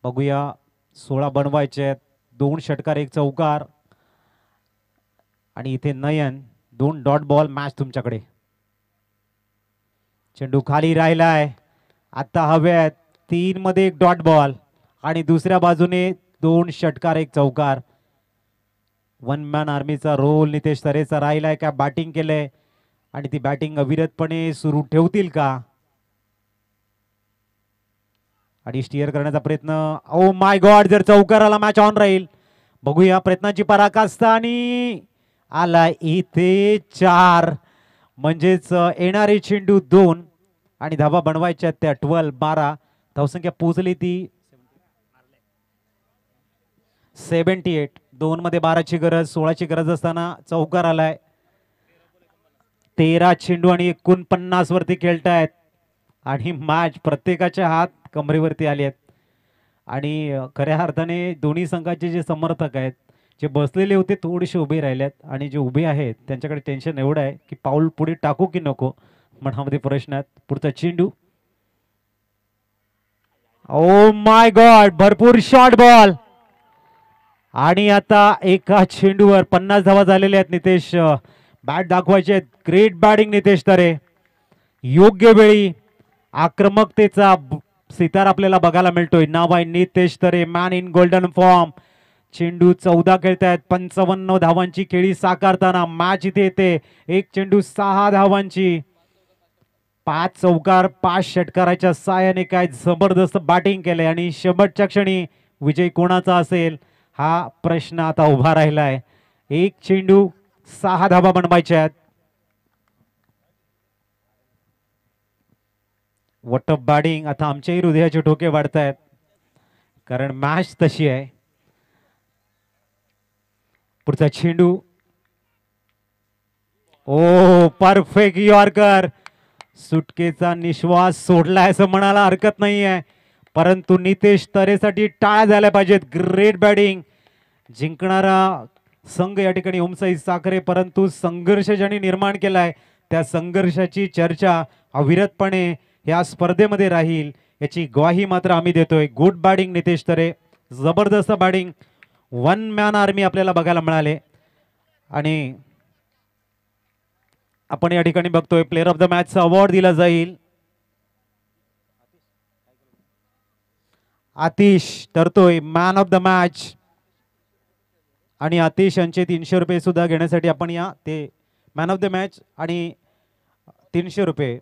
बघूया 16 बनवायचे आहेत. 2 षटकार 1 चौकार आणि इथे नयन 2 डॉट बॉल. मॅच तुमच्याकडे. चेंडू खाली राहिलाय. आता हव्यात 3 मध्ये 1 डॉट बॉल आणि दुसऱ्या बाजूने 2 षटकार 1 चौकार. 1 मॅन आर्मीचा रोल नितेश तरेचा राहिलाय का. बॅटिंग केलंय आणि ती बॅटिंग अविरतपणे सुरू ठेवतील का. आणि स्टिअर करण्याचा प्रयत्न. ओ माय गॉड, जर चौकार आला मॅच ऑन राहील. बघूया प्रयत्नाची पराकाष्ठा आणि आला इथे 4. म्हणजेच येणारे चेंडू 2 आणि धावा बनवायच्या त्या 12. धावसंख्या पोहोचली ती 78. 2 मध्ये 12ची गरज, 16ची गरज असताना चौकार आलाय. 13 चेंडू आणि 49 वरती खेळतायत आणि मॅच प्रत्येकाच्या हात कमरेवरती आले आहेत. आणि खऱ्या अर्थाने दोन्ही संघाचे जे समर्थक आहेत, जे बसलेले होते थोडेसे उभे राहिलेत आणि जे उभे आहेत त्यांच्याकडे टेन्शन एवढं आहे की पाऊल पुढे टाकू की नको, मनामध्ये प्रश्न आहेत. पुढचा चेंडू. ओ माय गॉड, भरपूर शॉर्ट बॉल आणि आता एका चेंडूवर 50 धावा झालेल्या आहेत. नितेश बॅट दाखवायचे. ग्रेट बॅटिंग नितेश तरे. योग्य वेळी आक्रमकतेचा सितार आपल्याला बघायला मिळतोय. नाव आहे नितेश तरे, मॅन इन गोल्डन फॉर्म. चेंडू 14 खेळतायत. 55 धावांची खेळी साकारताना मॅच इथे येते. एक चेंडू 6 धावांची. 5 चौकार 5 षटकाराच्या साहाय्याने काय जबरदस्त बॅटिंग केलंय आणि शेवटच्या क्षणी विजय कोणाचा असेल हा प्रश्न आता उभा राहिलाय. एक चेंडू 6 धावा बनवायच्या आहेत. What a batting. आता आमच्याही हृदयाचे ठोके वाढतायत कारण मॅच तशी आहे. पुढचा चेंडू. ओ परफेक्ट यॉर्कर. सुटकेचा निश्वास सोडलाय असं म्हणायला हरकत नाहीये, परंतु नितेश तरेसाठी टाळ्या झाल्या पाहिजेत. Great batting. जिंकणारा संघ या ठिकाणी ओमसाई साखरे, परंतु संघर्ष ज्यांनी निर्माण केलाय त्या संघर्षाची चर्चा अविरतपणे या स्पर्धेमध्ये राहील याची ग्वाही मात्र आम्ही देतोय. गुड बॅटिंग नितेश तरे. जबरदस्त बॅटिंग. वन मॅन आर्मी आपल्याला बघायला मिळाले आणि आपण या ठिकाणी बघतोय प्लेअर ऑफ द मॅचचा अवॉर्ड दिला जाईल. आतिश ठरतोय मॅन ऑफ द मॅच आणि आतिश यांचे 300 रुपये सुद्धा घेण्यासाठी आपण या ते मॅन ऑफ द मॅच आणि 300 रुपये